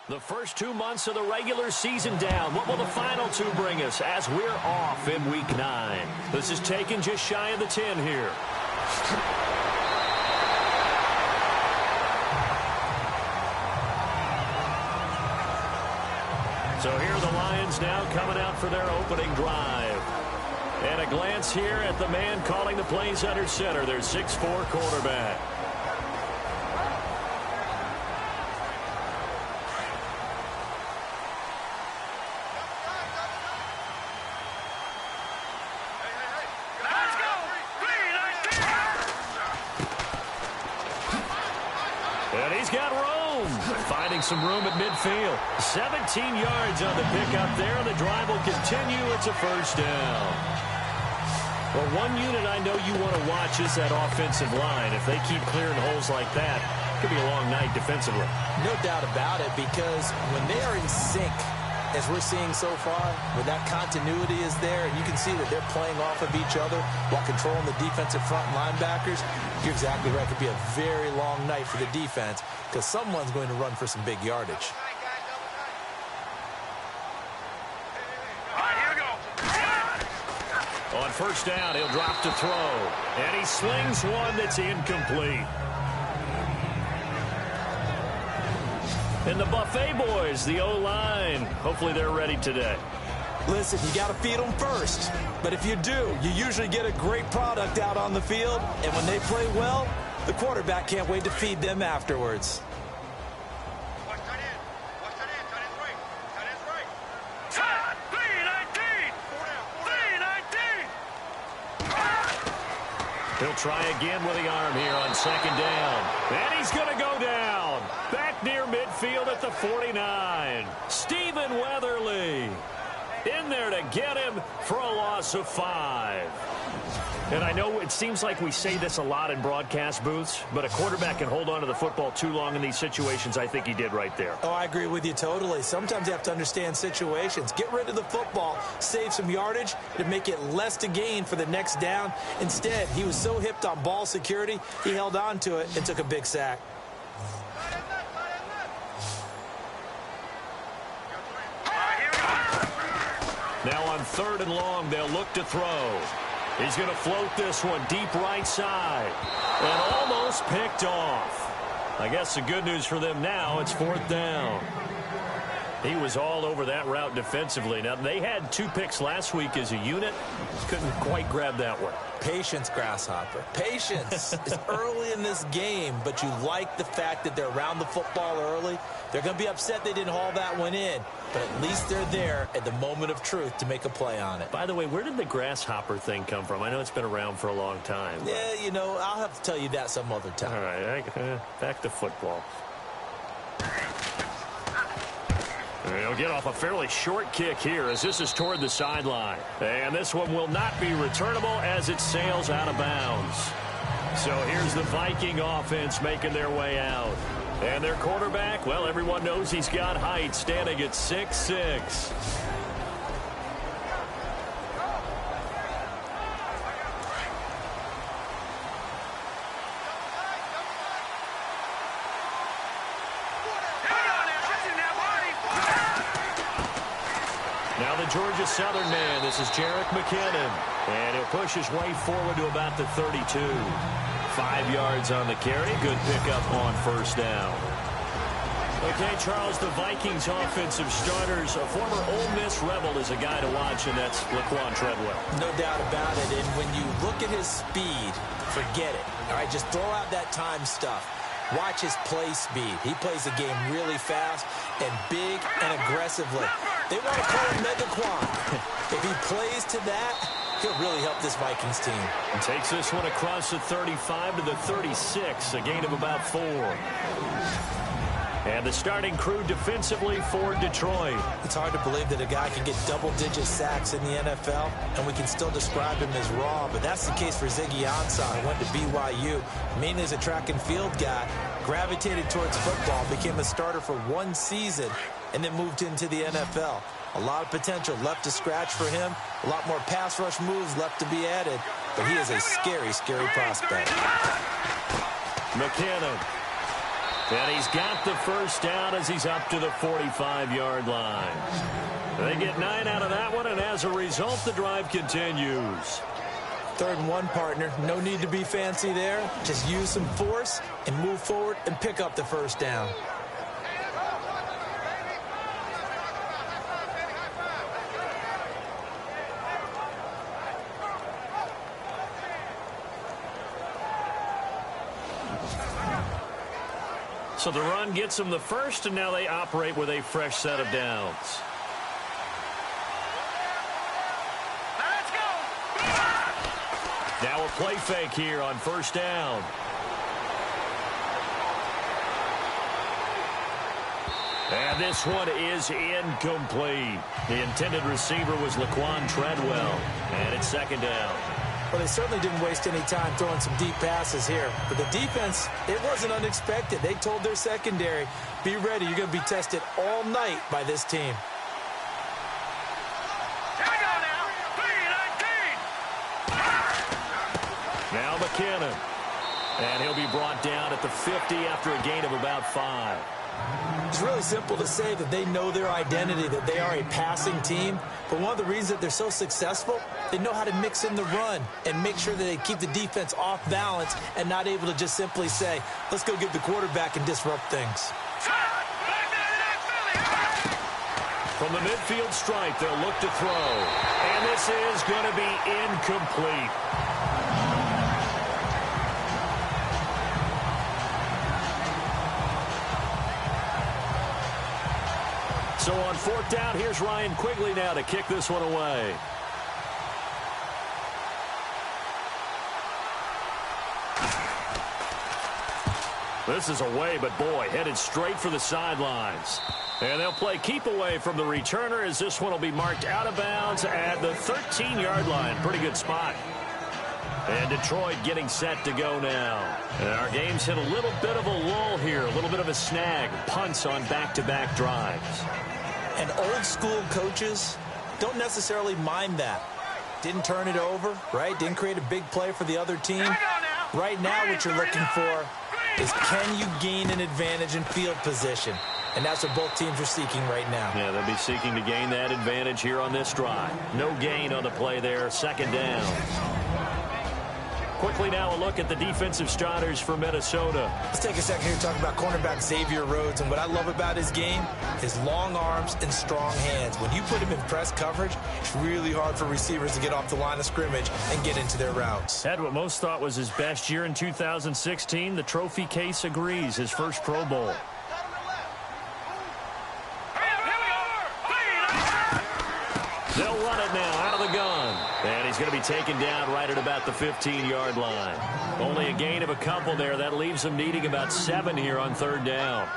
The first 2 months of the regular season down. What will the final two bring us as we're off in Week 9? This is taken just shy of the 10 here. So here are the Lions now coming out for their opening drive. And a glance here at the man calling the plays under center, their 6'4" quarterback. And he's got room, finding some room at midfield. 17 yards on the pickup there, and the drive will continue. It's a first down. Well, one unit I know you want to watch is that offensive line. If they keep clearing holes like that, it could be a long night defensively. No doubt about it, because when they are in sync, as we're seeing so far, when that continuity is there, and you can see that they're playing off of each other while controlling the defensive front linebackers, you're exactly right. It could be a very long night for the defense because someone's going to run for some big yardage. On first down, he'll drop to throw. And he slings one that's incomplete. And the Buffet boys, the O-line, hopefully they're ready today. Listen, you got to feed them first. But if you do, you usually get a great product out on the field. And when they play well, the quarterback can't wait to feed them afterwards. He'll try again with the arm here on second down. And he's going to go down. Back near midfield at the 49. Stephen Weatherly in there to get him for a loss of 5. And I know it seems like we say this a lot in broadcast booths, but a quarterback can hold on to the football too long in these situations. I think he did right there. Oh, I agree with you totally. Sometimes you have to understand situations. Get rid of the football, save some yardage to make it less to gain for the next down. Instead, he was so hipped on ball security, he held on to it and took a big sack. Now on third and long, they'll look to throw. He's going to float this one deep right side. And almost picked off. I guess the good news for them now, it's fourth down. He was all over that route defensively. Now, they had 2 picks last week as a unit. Couldn't quite grab that one. Patience, Grasshopper. Patience. It's early in this game, but you like the fact that they're around the football early. They're going to be upset they didn't haul that one in, but at least they're there at the moment of truth to make a play on it. By the way, where did the grasshopper thing come from? I know it's been around for a long time. Yeah, you know, I'll have to tell you that some other time. All right, back to football. He'll get off a fairly short kick here as this is toward the sideline. And this one will not be returnable as it sails out of bounds. So here's the Viking offense making their way out. And their quarterback, well, everyone knows he's got height, standing at 6'6". Now the Georgia Southern man, this is Jerick McKinnon. And he'll push his way forward to about the 32. 5 yards on the carry. Good pickup on first down. Okay, Charles, the Vikings offensive starters, a former Ole Miss Rebel is a guy to watch, and that's Laquan Treadwell. No doubt about it. And when you look at his speed, forget it. All right, just throw out that time stuff. Watch his play speed. He plays the game really fast and big and aggressively. They want to call him Megaquan. If he plays to that, he'll really help this Vikings team. And takes this one across the 35 to the 36, a gain of about 4. And the starting crew defensively for Detroit. It's hard to believe that a guy can get double-digit sacks in the NFL, and we can still describe him as raw, but that's the case for Ziggy Ansah, who went to BYU, mainly as a track and field guy, gravitated towards football, became a starter for 1 season, and then moved into the NFL. A lot of potential left to scratch for him, a lot more pass rush moves left to be added, but he is a scary, scary prospect. McKinnon. And he's got the first down as he's up to the 45-yard line. They get 9 out of that one, and as a result, the drive continues. 3rd and 1, partner. No need to be fancy there. Just use some force and move forward and pick up the first down. So the run gets them the first, and now they operate with a fresh set of downs. Let's go! Now a play fake here on first down. And this one is incomplete. The intended receiver was Laquan Treadwell, and it's 2nd down. Well, they certainly didn't waste any time throwing some deep passes here. But the defense, it wasn't unexpected. They told their secondary, be ready. You're going to be tested all night by this team. Here we go now. 3-19. Now McKinnon. And he'll be brought down at the 50 after a gain of about 5. It's really simple to say that they know their identity, that they are a passing team. But one of the reasons that they're so successful, they know how to mix in the run and make sure that they keep the defense off balance and not able to just simply say, let's go get the quarterback and disrupt things. From the midfield stripe, they'll look to throw. And this is going to be incomplete. So on 4th down, here's Ryan Quigley now to kick this one away. This is away, but boy, headed straight for the sidelines. And they'll play keep away from the returner as this one will be marked out of bounds at the 13-yard line. Pretty good spot. And Detroit getting set to go now. And our game's hit a little bit of a lull here, a little bit of a snag. Punts on back-to-back drives. And old-school coaches don't necessarily mind that. Didn't turn it over, right? Didn't create a big play for the other team. Right now what you're looking for is can you gain an advantage in field position? And that's what both teams are seeking right now. Yeah, they'll be seeking to gain that advantage here on this drive. No gain on the play there, 2nd down. Quickly now a look at the defensive starters for Minnesota. Let's take a second here to talk about cornerback Xavier Rhodes. And what I love about his game, his long arms and strong hands. When you put him in press coverage, it's really hard for receivers to get off the line of scrimmage and get into their routes. Had what most thought was his best year in 2016. The trophy case agrees, his first Pro Bowl. They'll run it now out of the gun. And he's going to be taken down right at about the 15-yard line. Only a gain of a couple there. That leaves them needing about 7 here on 3rd down.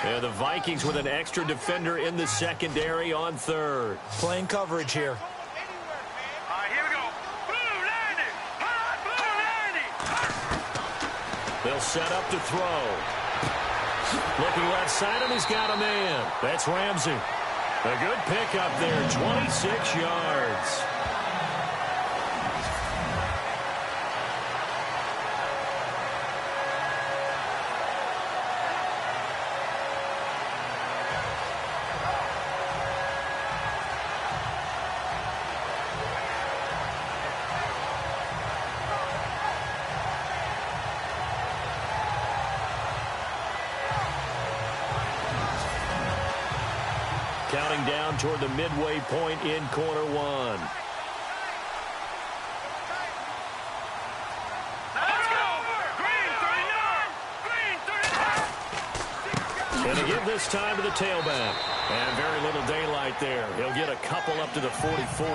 And the Vikings with an extra defender in the secondary on 3rd. Playing coverage here. All right, here we go. Blue 90. Hot blue 90. They'll set up to throw. Looking left side, and he's got a man. That's Ramsey. A good pickup there, 26 yards. Counting down toward the midway point in quarter 1. Let's go! Green 39! Green 39! And again this time to the tailback. And very little daylight there. He'll get a couple up to the 44.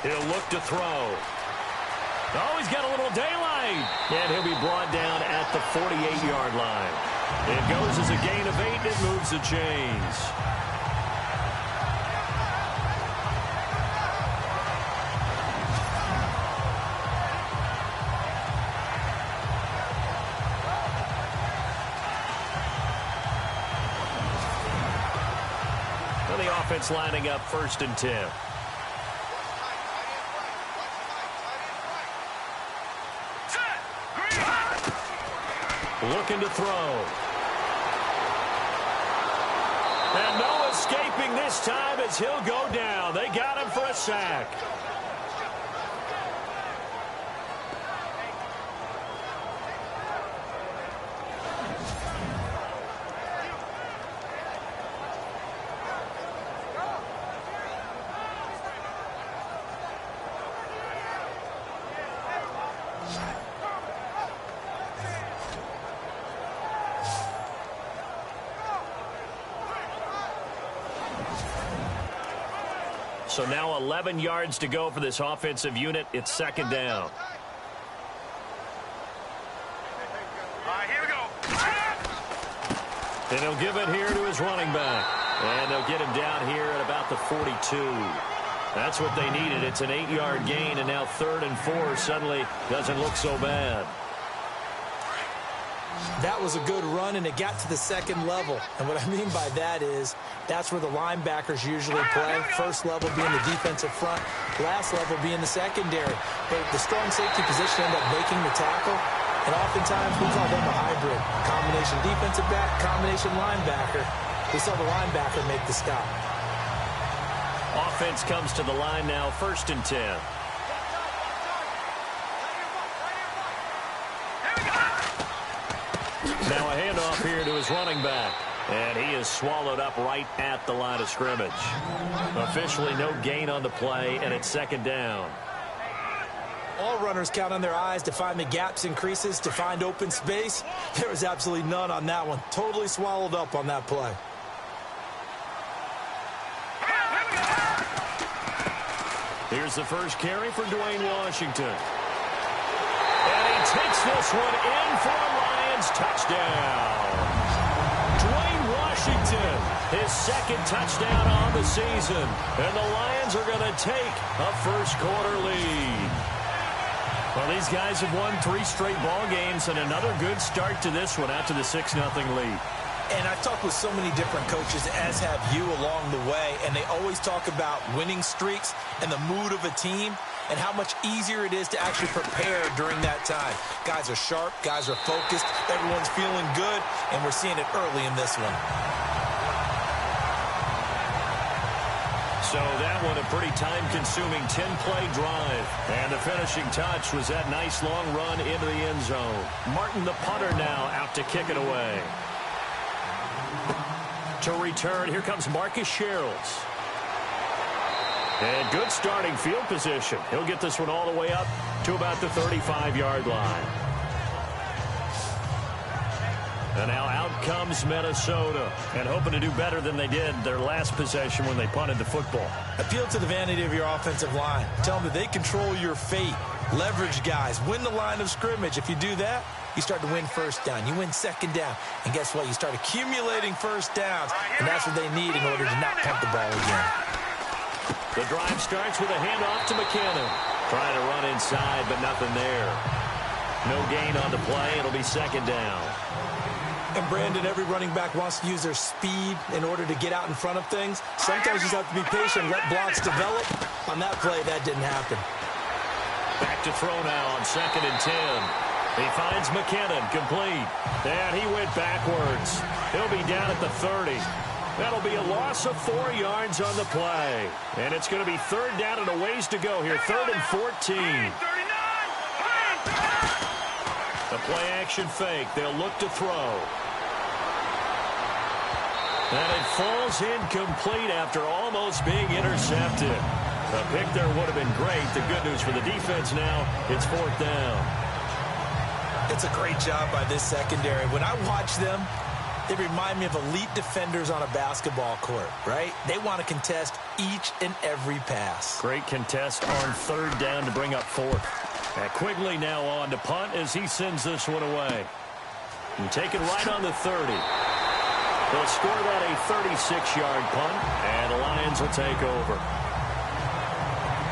He'll look to throw. Oh, he's got a little daylight. And he'll be brought down at the 48-yard line. It goes as a gain of 8. It moves the chains. offense lining up 1st and 10. Looking to throw. And no escaping this time as he'll go down. They got him for a sack. So now 11 yards to go for this offensive unit. It's 2nd down. Here we go. And he'll give it here to his running back. And they'll get him down here at about the 42. That's what they needed. It's an 8-yard gain, and now 3rd and 4 suddenly doesn't look so bad. That was a good run, and it got to the 2nd level. And what I mean by that is that's where the linebackers usually play. First level being the defensive front, last level being the secondary. But the strong safety position ended up making the tackle. And oftentimes we call them a hybrid. Combination defensive back, combination linebacker. We saw the linebacker make the stop. Offense comes to the line now, 1st and 10. Now a handoff here to his running back. And he is swallowed up right at the line of scrimmage. Officially no gain on the play, and it's 2nd down. All runners count on their eyes to find the gaps and creases, to find open space. There was absolutely none on that one. Totally swallowed up on that play. Here's the first carry for Dwayne Washington. And he takes this one in for a Lions touchdown. Dwayne Washington, his 2nd touchdown on the season. And the Lions are going to take a first-quarter lead. Well, these guys have won 3 straight ball games, and another good start to this one after the 6-0 lead. And I've talked with so many different coaches, as have you along the way, and they always talk about winning streaks and the mood of a team and how much easier it is to actually prepare during that time. Guys are sharp, guys are focused, everyone's feeling good, and we're seeing it early in this one. So that one a pretty time-consuming 10-play drive. And the finishing touch was that nice long run into the end zone. Martin, the punter, now out to kick it away. To return, here comes Marcus Sherrills. And good starting field position. He'll get this one all the way up to about the 35-yard line. And now out comes Minnesota, and hoping to do better than they did their last possession when they punted the football. Appeal to the vanity of your offensive line. Tell them that they control your fate. Leverage guys. Win the line of scrimmage. If you do that, you start to win 1st down. You win 2nd down. And guess what? You start accumulating 1st downs. And that's what they need in order to not punt the ball again. The drive starts with a handoff to McKinnon. Trying to run inside, but nothing there. No gain on the play. It'll be 2nd down. And Brandon, every running back wants to use their speed in order to get out in front of things. Sometimes you just have to be patient, let blocks develop. On that play, that didn't happen. Back to throw now on 2nd and 10. He finds McKinnon, complete. And he went backwards. He'll be down at the 30. That'll be a loss of 4 yards on the play. And it's going to be 3rd down and a ways to go here. 3rd and 14. The play-action fake. They'll look to throw. And it falls incomplete after almost being intercepted. A pick there would have been great. The good news for the defense now, it's 4th down. It's a great job by this secondary. When I watch them, they remind me of elite defenders on a basketball court, right? They want to contest each and every pass. Great contest on 3rd down to bring up 4th. And Quigley now on to punt as he sends this one away. And take it right on the 30. They'll score that a 36-yard punt, and the Lions will take over.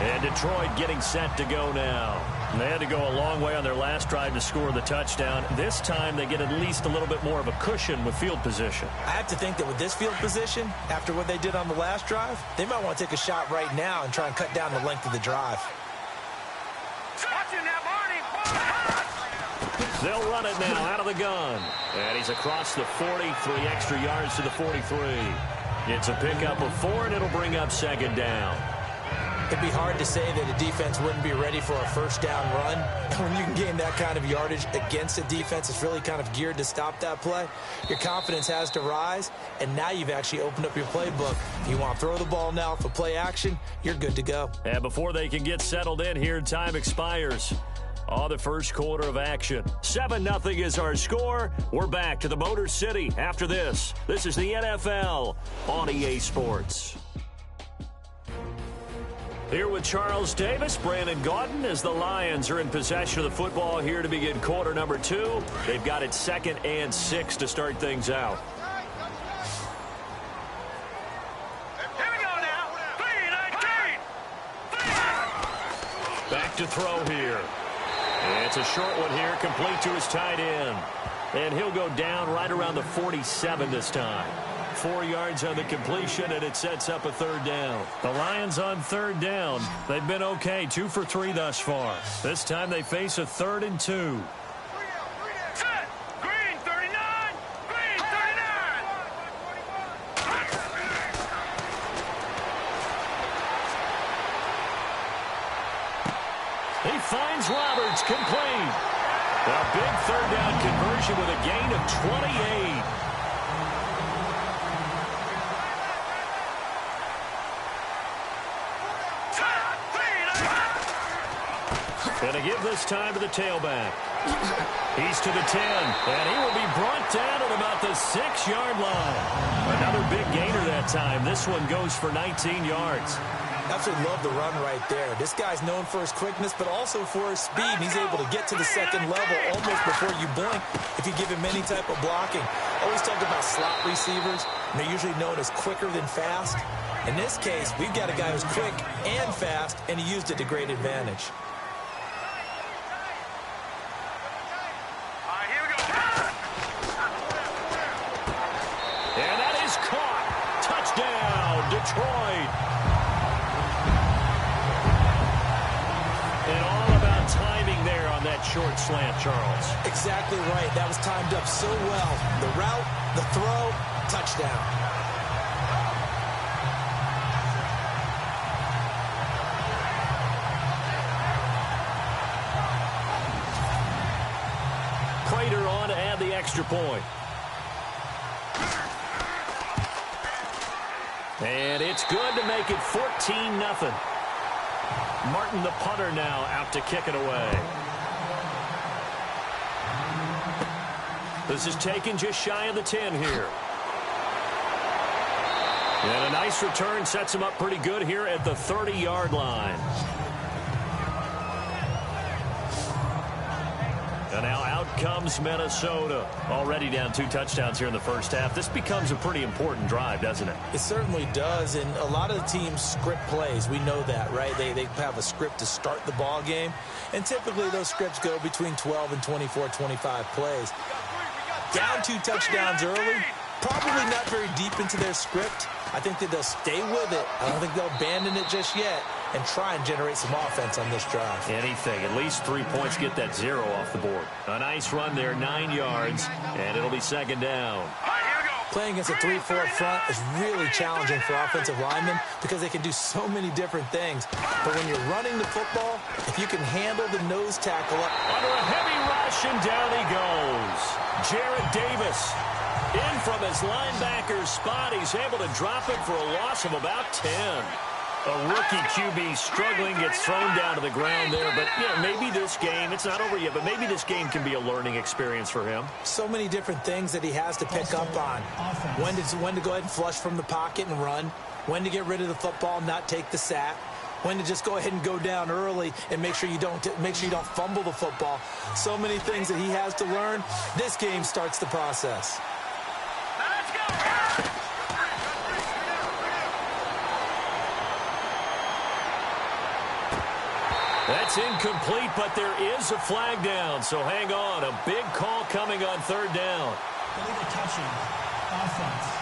And Detroit getting set to go now. They had to go a long way on their last drive to score the touchdown. This time they get at least a little bit more of a cushion with field position. I have to think that with this field position, after what they did on the last drive, they might want to take a shot right now and try and cut down the length of the drive. They'll run it now out of the gun. And he's across the 40, 3 extra yards to the 43. It's a pickup of 4, and it'll bring up second down. It'd be hard to say that a defense wouldn't be ready for a first down run. When you can gain that kind of yardage against a defense that's really kind of geared to stop that play, your confidence has to rise, and now you've actually opened up your playbook. If you want to throw the ball now for play action, you're good to go. And before they can get settled in here, time expires on the first quarter of action. 7-0 is our score. We're back to the Motor City after this. This is the NFL on EA Sports. Here with Charles Davis, Brandon Gaudin, as the Lions are in possession of the football here to begin quarter number 2. They've got it 2nd and 6 to start things out. Here we go now. 3-19. Back to throw here. It's a short one here, complete to his tight end. And he'll go down right around the 47 this time. 4 yards on the completion, and it sets up a third down. The Lions on third down. They've been okay, 2 for 3 thus far. This time they face a 3rd and 2. Set. Green 39. Green 39. He finds Roberts, complete. A big third down conversion with a gain of 28. Going to give this time to the tailback. He's to the 10, and he will be brought down at about the 6-yard line. Another big gainer that time. This one goes for 19 yards. Absolutely love the run right there. This guy's known for his quickness, but also for his speed. And he's able to get to the second level almost before you blink if you give him any type of blocking. Always talked about slot receivers, and they're usually known as quicker than fast. In this case, we've got a guy who's quick and fast, and he used it to great advantage. And that is caught. Touchdown, Detroit. And all about timing there on that short slant, Charles. Exactly right. That was timed up so well. The route, the throw, touchdown. Prater on to add the extra point. And it's good to make it 14-0. Martin, the punter, now out to kick it away. This is taken just shy of the 10 here. And a nice return sets him up pretty good here at the 30-yard line. And now out comes Minnesota. Already down 2 touchdowns here in the first half. This becomes a pretty important drive, doesn't it? It certainly does, and a lot of the teams script plays. We know that, right? They have a script to start the ball game, and typically those scripts go between 12 and 24, 25 plays. Down 2 touchdowns early, probably not very deep into their script. I think that they'll stay with it. I don't think they'll abandon it just yet and try and generate some offense on this drive. Anything. At least 3 points, get that 0 off the board. A nice run there, 9 yards, and it'll be second down. Playing against a 3-4 front is really challenging for offensive linemen because they can do so many different things. But when you're running the football, if you can handle the nose tackle up. Under a heavy rush, and down he goes. Jarrett Davis in from his linebacker spot. He's able to drop it for a loss of about 10. A rookie QB struggling, gets thrown down to the ground there. But, you know, maybe this game, it's not over yet, but maybe this game can be a learning experience for him. So many different things that he has to pick up on. When to go ahead and flush from the pocket and run. When to get rid of the football, not take the sack. When to just go ahead and go down early and make sure you don't fumble the football. So many things that he has to learn. This game starts the process. That's incomplete, but there is a flag down, so hang on. A big call coming on third down. Illegal touching. Offense.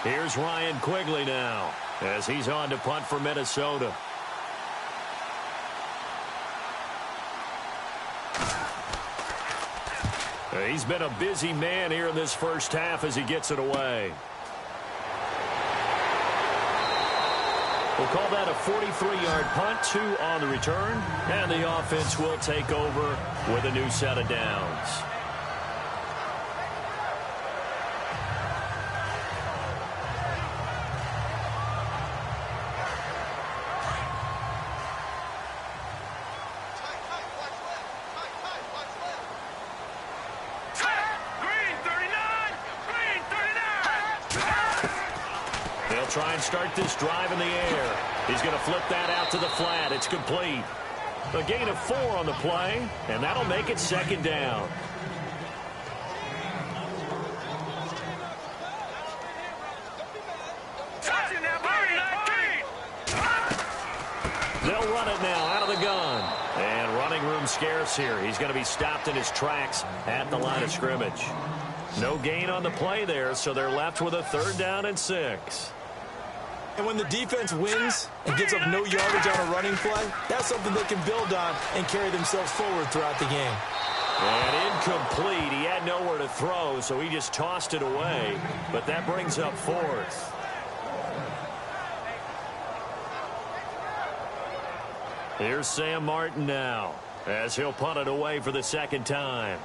Here's Ryan Quigley now as he's on to punt for Minnesota. He's been a busy man here in this first half as he gets it away. We'll call that a 43-yard punt, 2 on the return, and the offense will take over with a new set of downs. Try and start this drive in the air. He's going to flip that out to the flat. It's complete. A gain of 4 on the play, and that'll make it second down. They'll run it now out of the gun. And running room scarce here. He's going to be stopped in his tracks at the line of scrimmage. No gain on the play there, so they're left with a 3rd down and 6. And when the defense wins and gives up no yardage on a running play, that's something they can build on and carry themselves forward throughout the game. And incomplete. He had nowhere to throw, so he just tossed it away. But that brings up 4th. Here's Sam Martin now as he'll punt it away for the 2nd time.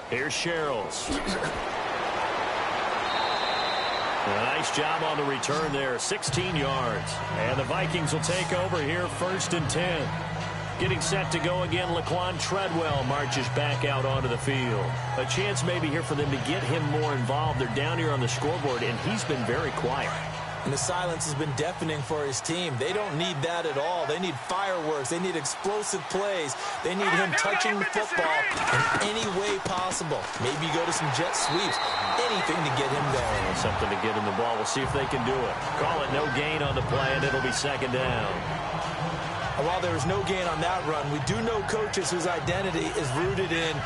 Here's Sherrills. Nice job on the return there, 16 yards. And the Vikings will take over here 1st and 10. Getting set to go again, Laquan Treadwell marches back out onto the field. A chance maybe here for them to get him more involved. They're down here on the scoreboard, and he's been very quiet. And the silence has been deafening for his team. They don't need that at all. They need fireworks. They need explosive plays. They need him touching the football in any way possible. Maybe go to some jet sweeps. Anything to get him going. Something to get him the ball. We'll see if they can do it. Call it no gain on the play, and it'll be 2nd down. And while there is no gain on that run, we do know coaches whose identity is rooted in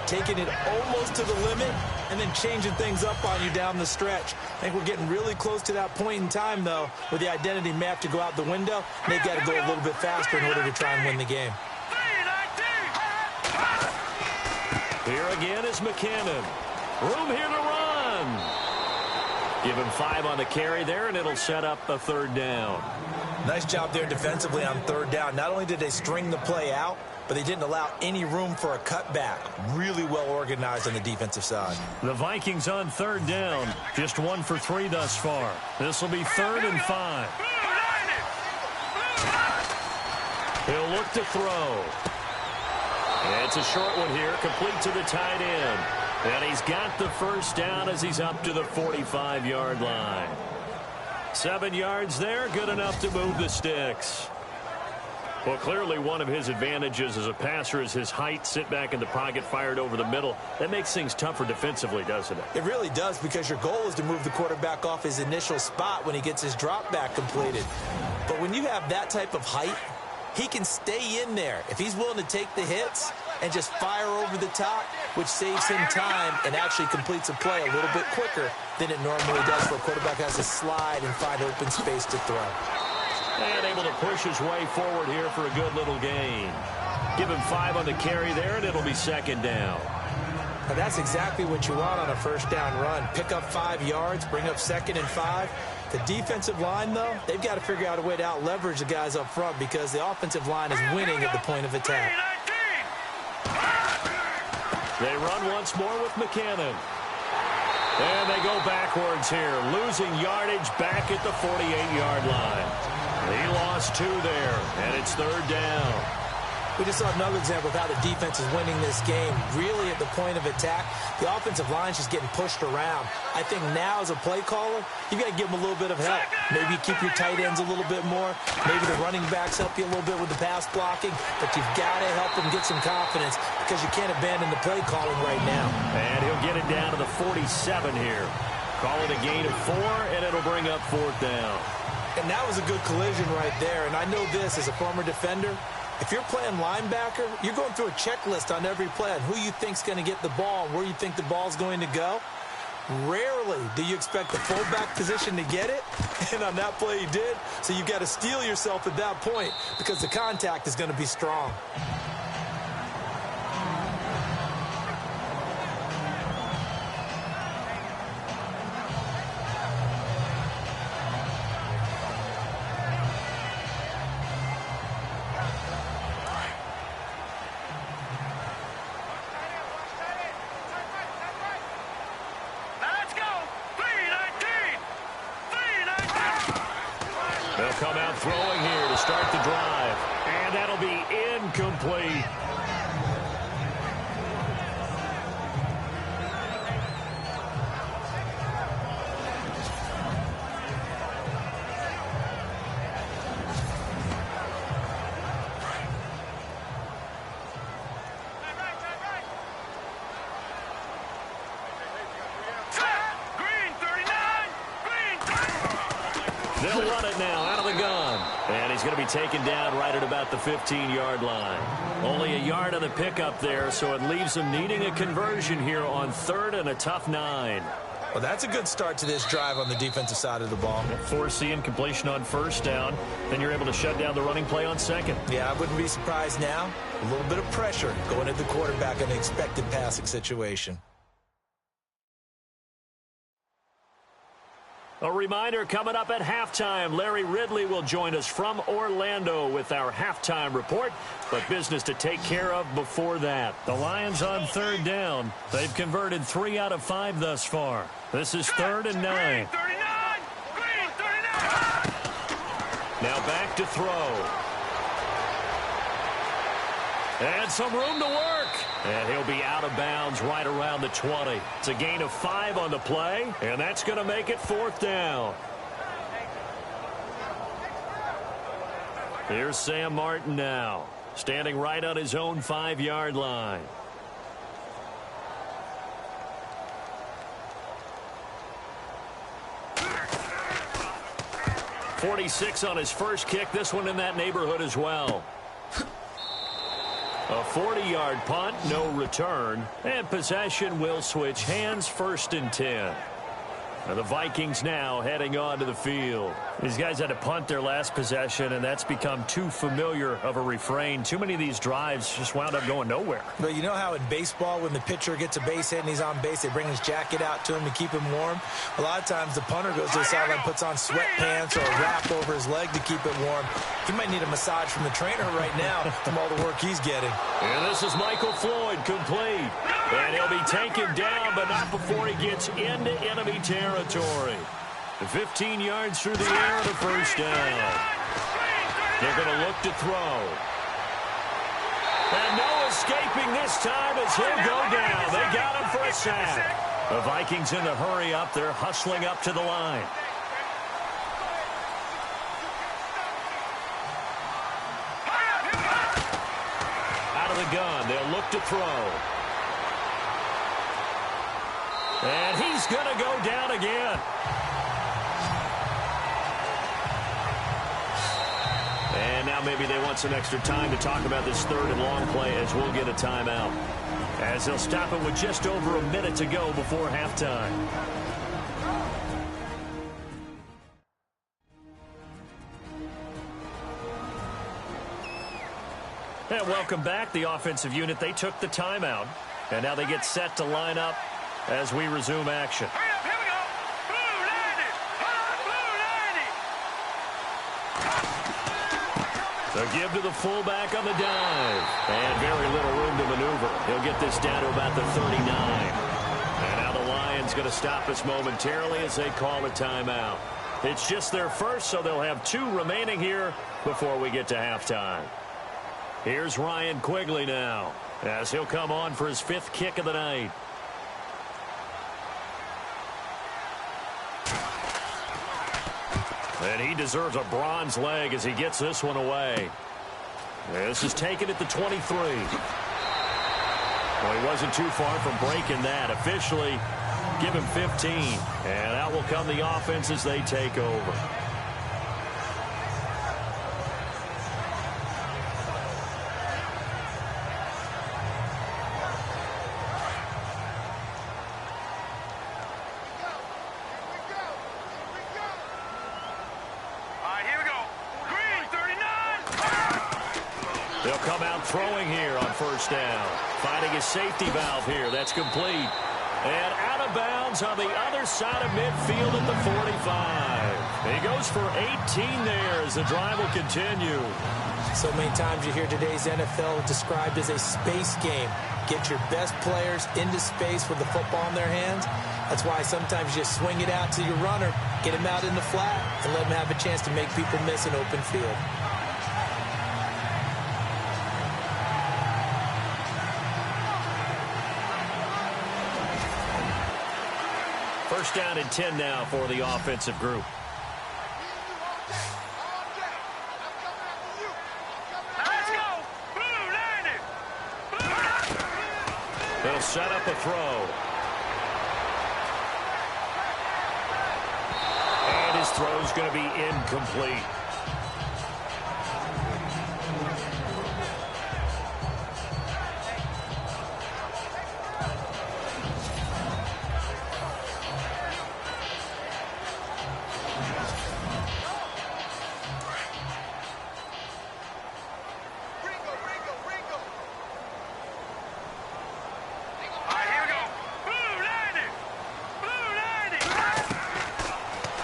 taking it almost to the limit and then changing things up on you down the stretch. I think we're getting really close to that point in time, though, where the identity map to go out the window. They've got to go a little bit faster in order to try and win the game. Here again is McKinnon. Room here to run. Give him 5 on the carry there, and it'll set up a 3rd down. Nice job there defensively on 3rd down. Not only did they string the play out, but they didn't allow any room for a cutback. Really well organized on the defensive side. The Vikings on 3rd down. Just 1 for 3 thus far. This will be 3rd and 5. He'll look to throw. And it's a short one here, complete to the tight end. And he's got the 1st down as he's up to the 45-yard line. 7 yards there, good enough to move the sticks. Well, clearly one of his advantages as a passer is his height, sit back in the pocket, fired over the middle. That makes things tougher defensively, doesn't it? It really does, because your goal is to move the quarterback off his initial spot when he gets his drop back completed. But when you have that type of height, he can stay in there if he's willing to take the hits and just fire over the top, which saves him time and actually completes a play a little bit quicker than it normally does for a quarterback who has to slide and find open space to throw. And able to push his way forward here for a good little gain. Give him 5 on the carry there, and it'll be 2nd down. Now that's exactly what you want on a 1st down run. Pick up 5 yards, bring up 2nd and 5. The defensive line, though, they've got to figure out a way to out-leverage the guys up front because the offensive line is winning at the point of attack. They run once more with McKinnon. And they go backwards here, losing yardage back at the 48-yard line. He lost 2 there, and it's 3rd down. We just saw another example of how the defense is winning this game. Really at the point of attack, the offensive line's just getting pushed around. I think now as a play caller, you got to give them a little bit of help. Maybe keep your tight ends a little bit more. Maybe the running backs help you a little bit with the pass blocking. But you've got to help them get some confidence because you can't abandon the play calling right now. And he'll get it down to the 47 here. Call it a gain of 4, and it'll bring up 4th down. And that was a good collision right there. And I know this as a former defender. If you're playing linebacker, you're going through a checklist on every play on who you think's going to get the ball and where you think the ball's going to go. Rarely do you expect the fullback position to get it. And on that play, he did. So you've got to steel yourself at that point because the contact is going to be strong. They'll come out throwing here to start the drive. And that'll be incomplete. They'll run it now out of the gun. And he's going to be taken down right at about the 15-yard line. Only a yard on the pickup there, so it leaves them needing a conversion here on 3rd and a tough 9. Well, that's a good start to this drive on the defensive side of the ball. Force the incompletion on 1st down. Then you're able to shut down the running play on 2nd. Yeah, I wouldn't be surprised now. A little bit of pressure going at the quarterback in an expected passing situation. A reminder coming up at halftime. Larry Ridley will join us from Orlando with our halftime report. But business to take care of before that. The Lions on 3rd down. They've converted 3 out of 5 thus far. This is 3rd and 9. Now back to throw. And some room to work. And he'll be out of bounds right around the 20. It's a gain of 5 on the play, and that's going to make it 4th down. Here's Sam Martin now, standing right on his own 5-yard line. .46 on his first kick. This one in that neighborhood as well. A 40-yard punt, no return, and possession will switch hands, 1st and 10. Now the Vikings now heading onto the field. These guys had to punt their last possession, and that's become too familiar of a refrain. Too many of these drives just wound up going nowhere. But you know how in baseball, when the pitcher gets a base hit and he's on base, they bring his jacket out to him to keep him warm? A lot of times the punter goes to the sideline, puts on sweatpants or a wrap over his leg to keep it warm. He might need a massage from the trainer right now from all the work he's getting. And this is Michael Floyd, complete. And he'll be taken down, but not before he gets into enemy territory. 15 yards through the air on the 1st down. They're going to look to throw. And no escaping this time as he'll go down. They got him for a sack. The Vikings in the hurry up. They're hustling up to the line. Out of the gun. They'll look to throw. And he's going to go down again. And now maybe they want some extra time to talk about this 3rd and long play as we'll get a timeout. As they'll stop it with just over a minute to go before halftime. And welcome back. The offensive unit, they took the timeout. And now they get set to line up as we resume action. Here we go. Blue 90. So give to the fullback on the dive. And very little room to maneuver. He'll get this down to about the 39. And now the Lions going to stop us momentarily as they call a timeout. It's just their first, so they'll have 2 remaining here before we get to halftime. Here's Ryan Quigley now, as he'll come on for his 5th kick of the night. And he deserves a bronze leg as he gets this one away. This is taken at the 23. Well, he wasn't too far from breaking that. Officially, give him 15. And out will come the offense as they take over. They'll come out throwing here on first down. Finding his safety valve here. That's complete. And out of bounds on the other side of midfield at the 45. He goes for 18 there as the drive will continue. So many times you hear today's NFL described as a space game. Get your best players into space with the football in their hands. That's why sometimes you swing it out to your runner, get him out in the flat, and let him have a chance to make people miss an open field. First down and 10 now for the offensive group. They'll set up a throw. And his throw's going to be incomplete.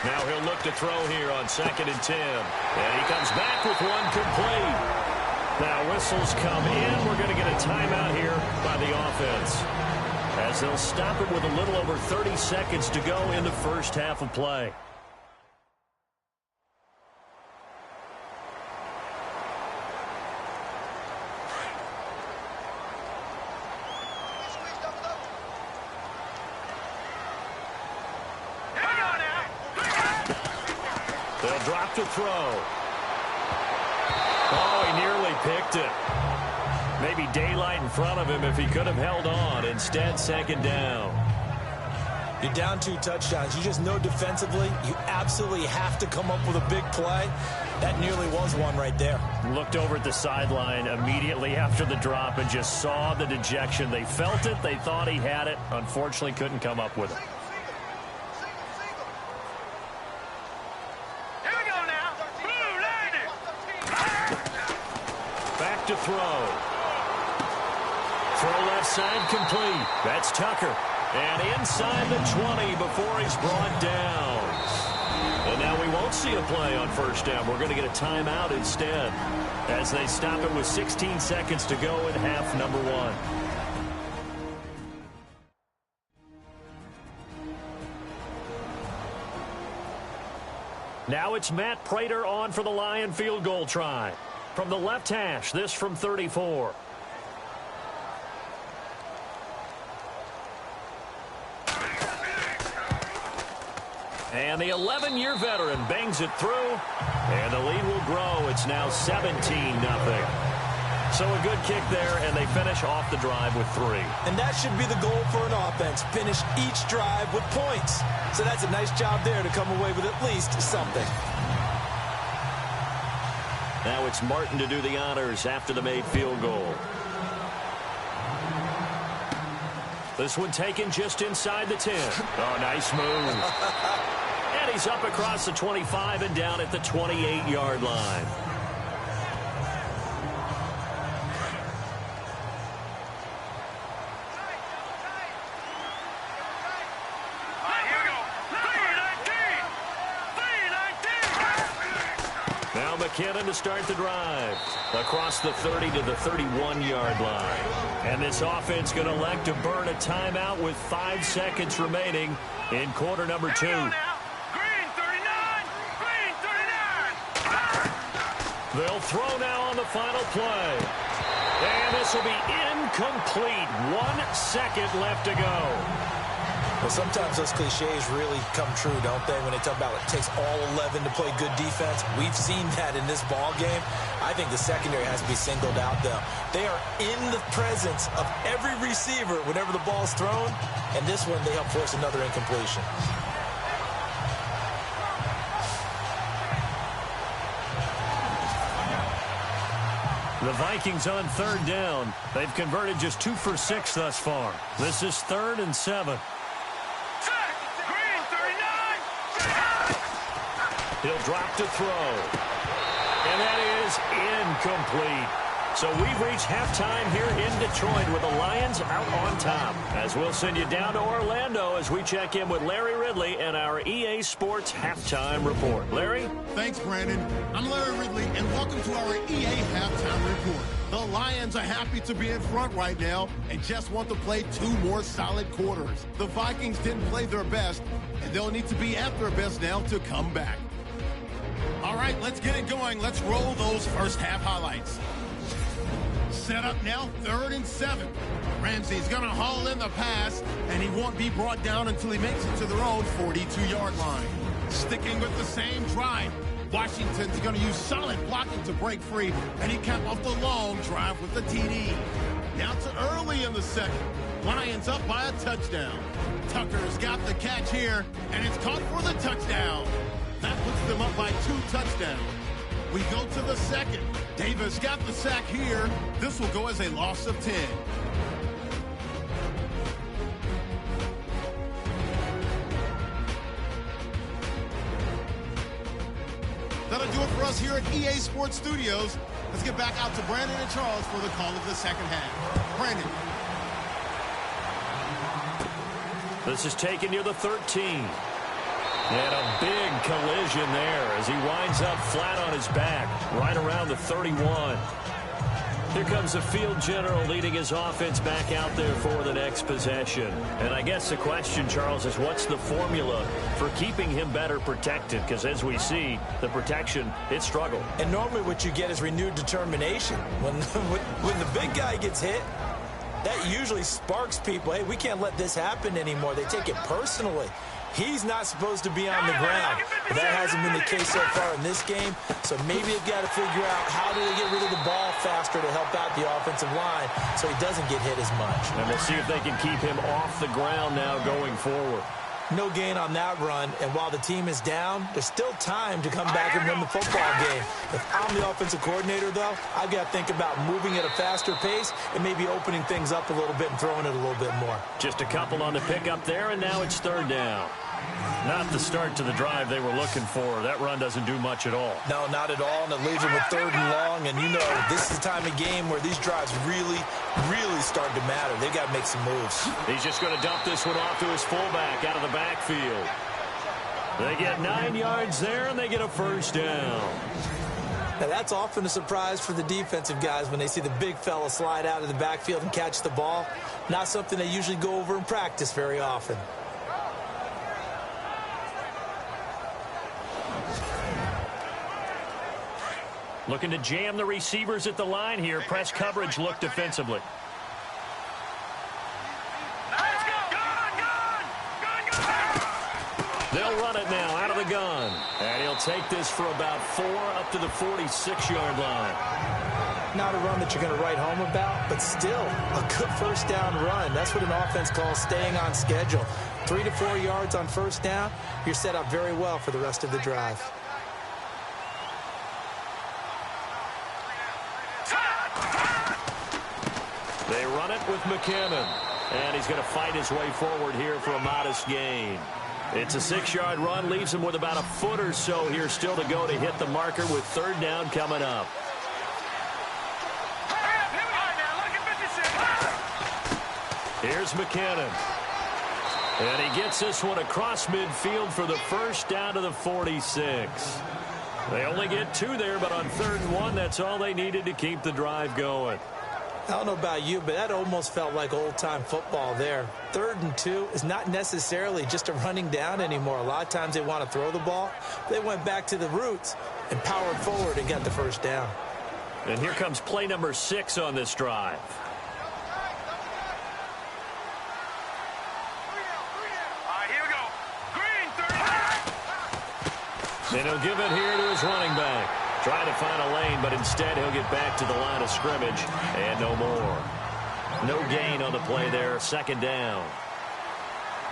Now he'll look to throw here on 2nd and 10. And he comes back with one complete. Now whistles come in. We're going to get a timeout here by the offense, as they'll stop it with a little over 30 seconds to go in the first half of play. They'll drop to throw. Oh, he nearly picked it. Maybe daylight in front of him if he could have held on. Instead, 2nd down. You're down 2 touchdowns. You just know defensively you absolutely have to come up with a big play. That nearly was one right there. Looked over at the sideline immediately after the drop and just saw the dejection. They felt it. They thought he had it. Unfortunately, couldn't come up with it. To throw. Throw left side complete. That's Tucker. And inside the 20 before he's brought down. And now we won't see a play on first down. We're going to get a timeout instead, as they stop it with 16 seconds to go in half number 1. Now it's Matt Prater on for the Lion field goal try. From the left hash, this from 34. And the 11-year veteran bangs it through, and the lead will grow. It's now 17-0. So a good kick there, and they finish off the drive with 3. And that should be the goal for an offense, finish each drive with points. So that's a nice job there to come away with at least something. Now it's Martin to do the honors after the made field goal. This one taken just inside the 10. Oh, nice move. And he's up across the 25 and down at the 28-yard line. McKinnon to start the drive across the 30 to the 31-yard line. And this offense going to elect to burn a timeout with 5 seconds remaining in quarter number 2. Green 39! Green 39! They'll throw now on the final play. And this will be incomplete. 1 second left to go. Well, sometimes those cliches really come true, don't they? When they talk about it takes all 11 to play good defense. We've seen that in this ball game. I think the secondary has to be singled out, though. They are in the presence of every receiver whenever the ball's thrown. And this one, they help force another incompletion. The Vikings on 3rd down. They've converted just 2 for 6 thus far. This is 3rd and 7. He'll drop to throw. And that is incomplete. So we've reached halftime here in Detroit with the Lions out on top. As we'll send you down to Orlando as we check in with Larry Ridley and our EA Sports Halftime Report. Larry? Thanks, Brandon. I'm Larry Ridley, and welcome to our EA Halftime Report. The Lions are happy to be in front right now and just want to play 2 more solid quarters. The Vikings didn't play their best, and they'll need to be at their best now to come back. All right, let's get it going. Let's roll those first half highlights. Set up now, 3rd and 7. Ramsey's going to haul in the pass, and he won't be brought down until he makes it to their own 42-yard line. Sticking with the same drive, Washington's going to use solid blocking to break free, and he capped off the long drive with the TD. Now to early in the second. Lions up by a touchdown. Tucker's got the catch here, and it's caught for the touchdown. That puts them up by 2 touchdowns. We go to the second. Davis got the sack here. This will go as a loss of 10. That'll do it for us here at EA Sports Studios. Let's get back out to Brandon and Charles for the call of the second half. Brandon. This is taken near the 13. And a big collision there as he winds up flat on his back right around the 31. Here comes the field general leading his offense back out there for the next possession. And I guess the question, Charles, is what's the formula for keeping him better protected? Because as we see, the protection, it struggled. And normally what you get is renewed determination. When the big guy gets hit, that usually sparks people. Hey, we can't let this happen anymore. They take it personally. He's not supposed to be on the ground. But that hasn't been the case so far in this game. So maybe they've got to figure out how do they get rid of the ball faster to help out the offensive line so he doesn't get hit as much. And we'll see if they can keep him off the ground now going forward. No gain on that run, and while the team is down, there's still time to come back and win the football game. If I'm the offensive coordinator, though, I've got to think about moving at a faster pace and maybe opening things up a little bit and throwing it a little bit more. Just a couple on the pickup there, and now it's 3rd down. Not the start to the drive they were looking for. That run doesn't do much at all. No, not at all, and it leaves them with 3rd and long. And, you know, this is the time of game where these drives really start to matter. They've got to make some moves. He's just going to dump this one off to his fullback out of the backfield. They get 9 yards there, and they get a 1st down. Now, that's often a surprise for the defensive guys when they see the big fella slide out of the backfield and catch the ball. Not something they usually go over in practice very often. Looking to jam the receivers at the line here. Press coverage look defensively. They'll run it now out of the gun. And he'll take this for about 4 up to the 46-yard line. Not a run that you're going to write home about, but still a good 1st down run. That's what an offense calls staying on schedule. 3 to 4 yards on 1st down. You're set up very well for the rest of the drive. They run it with McKinnon. And he's going to fight his way forward here for a modest gain. It's a 6-yard run. Leaves him with about a foot or so here still to go to hit the marker with 3rd down coming up. Here's McKinnon. And he gets this one across midfield for the 1st down to the 46. They only get 2 there, but on 3rd and 1, that's all they needed to keep the drive going. I don't know about you, but that almost felt like old-time football there. 3rd and 2 is not necessarily just a running down anymore. A lot of times they want to throw the ball. They went back to the roots and powered forward and got the 1st down. And here comes play number 6 on this drive. Here we go. Green, 30. And he'll give it here to his running back. Trying to find a lane, but instead he'll get back to the line of scrimmage. And no more. No gain on the play there. Second down.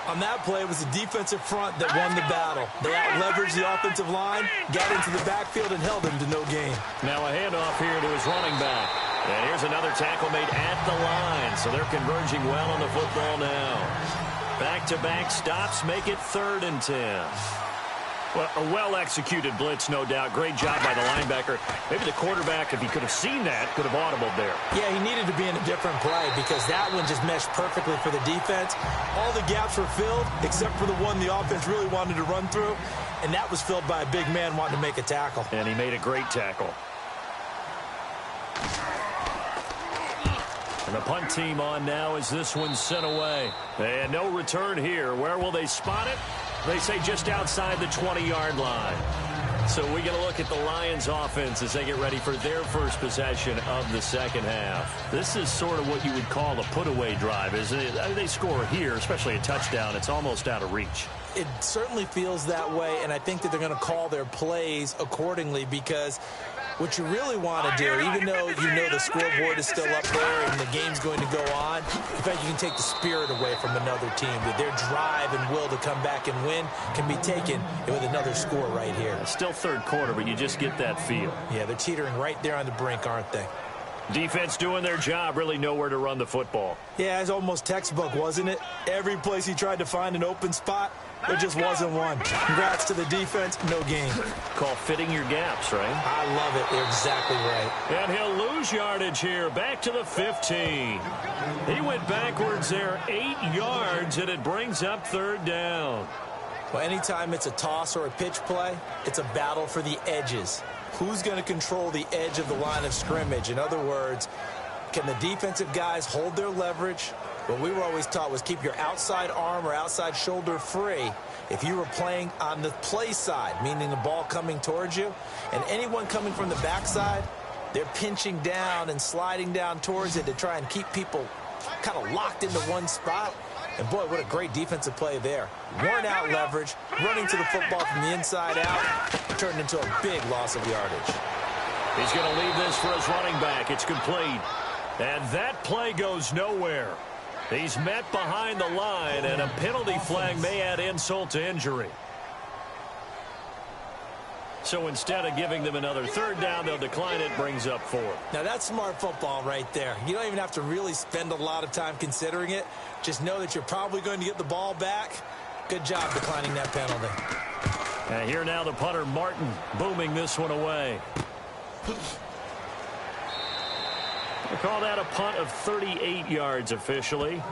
On that play, it was the defensive front that won the battle. They out-leveraged the offensive line, got into the backfield, and held him to no gain. Now a handoff here to his running back. And here's another tackle made at the line. So they're converging well on the football now. Back-to-back stops make it 3rd and 10. Well, a well-executed blitz, no doubt. Great job by the linebacker. Maybe the quarterback, if he could have seen that, could have audibled there. Yeah, he needed to be in a different play because that one just meshed perfectly for the defense. All the gaps were filled except for the one the offense really wanted to run through, and that was filled by a big man wanting to make a tackle. And he made a great tackle. And the punt team on now as this one's sent away. And no return here. Where will they spot it? They say just outside the 20-yard line. So we get a look at the Lions offense as they get ready for their first possession of the second half. This is sort of what you would call a put-away drive, isn't it? I mean, they score here, especially a touchdown. It's almost out of reach. It certainly feels that way, and I think that they're going to call their plays accordingly because what you really want to do, even though you know the scoreboard is still up there and the game's going to go on, in fact, you can take the spirit away from another team. That their drive and will to come back and win can be taken with another score right here. It's still third quarter, but you just get that feel. Yeah, they're teetering right there on the brink, aren't they? Defense doing their job, really nowhere to run the football. Yeah, it's almost textbook, wasn't it? Every place he tried to find an open spot, there just wasn't one. Congrats to the defense, no gain. Call fitting your gaps, right? I love it. They're exactly right. And he'll lose yardage here, back to the 15. He went backwards there 8 yards, and it brings up 3rd down. Well, anytime it's a toss or a pitch play, it's a battle for the edges. Who's going to control the edge of the line of scrimmage? In other words, can the defensive guys hold their leverage? What we were always taught was keep your outside arm or outside shoulder free if you were playing on the play side, meaning the ball coming towards you. And anyone coming from the backside, they're pinching down and sliding down towards it to try and keep people kind of locked into one spot. And, boy, what a great defensive play there. Worn out leverage, running to the football from the inside out, turned into a big loss of yardage. He's going to leave this for his running back. It's complete. And that play goes nowhere. He's met behind the line, and a penalty flag may add insult to injury. So instead of giving them another 3rd down, they'll decline it, brings up 4. Now, that's smart football right there. You don't even have to really spend a lot of time considering it. Just know that you're probably going to get the ball back. Good job declining that penalty. And here now the punter, Martin, booming this one away. They call that a punt of 38 yards officially.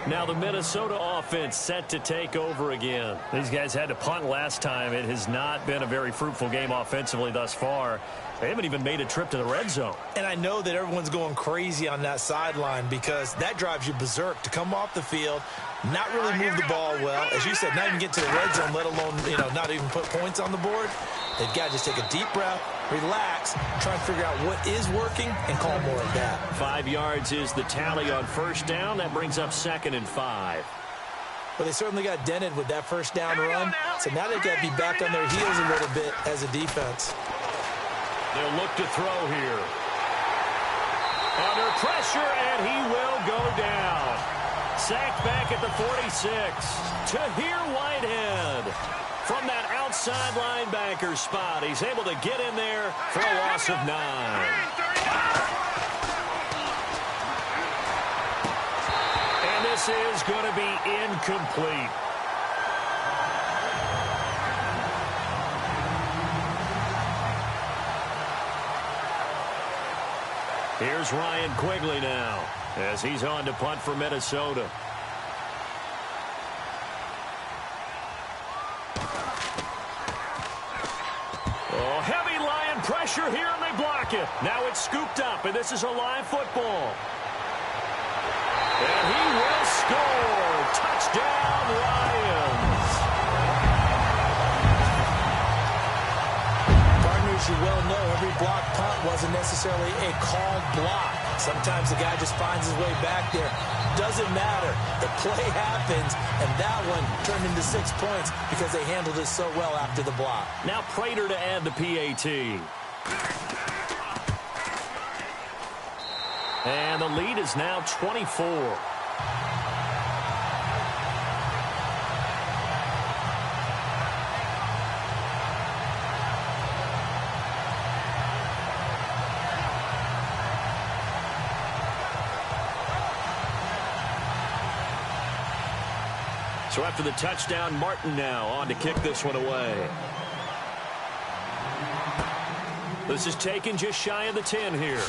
Now the Minnesota offense set to take over again. These guys had to punt last time. It has not been a very fruitful game offensively thus far. They haven't even made a trip to the red zone. And I know that everyone's going crazy on that sideline because that drives you berserk to come off the field, not really move the ball well. As you said, not even get to the red zone, let alone, not even put points on the board. They've got to just take a deep breath, relax, try and figure out what is working and call more of that. 5 yards is the tally on 1st down. That brings up 2nd and 5. Well, they certainly got dented with that 1st down run, so now they've got to be back on their heels a little bit as a defense. They'll look to throw here. Under pressure, and he will go down. Sacked back at the 46. Tahir Whitehead from that outside linebacker spot. He's able to get in there for a loss of 9. And this is going to be incomplete. Here's Ryan Quigley now as he's on to punt for Minnesota. Oh, heavy Lion pressure here, and they block it. Now it's scooped up, and this is a live football. And he will score. Touchdown, Lions. Partners, you well know a called block. Sometimes the guy just finds his way back there. Doesn't matter. The play happens, and that one turned into 6 points because they handled it so well after the block. Now Prater to add the PAT. And the lead is now 24. So after the touchdown, Martin now on to kick this one away. This is taken just shy of the 10 here.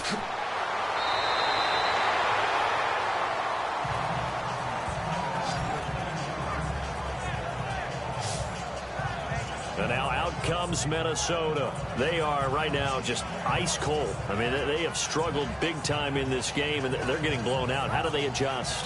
And now out comes Minnesota. They are right now just ice cold. I mean, they have struggled big time in this game, and they're getting blown out. How do they adjust?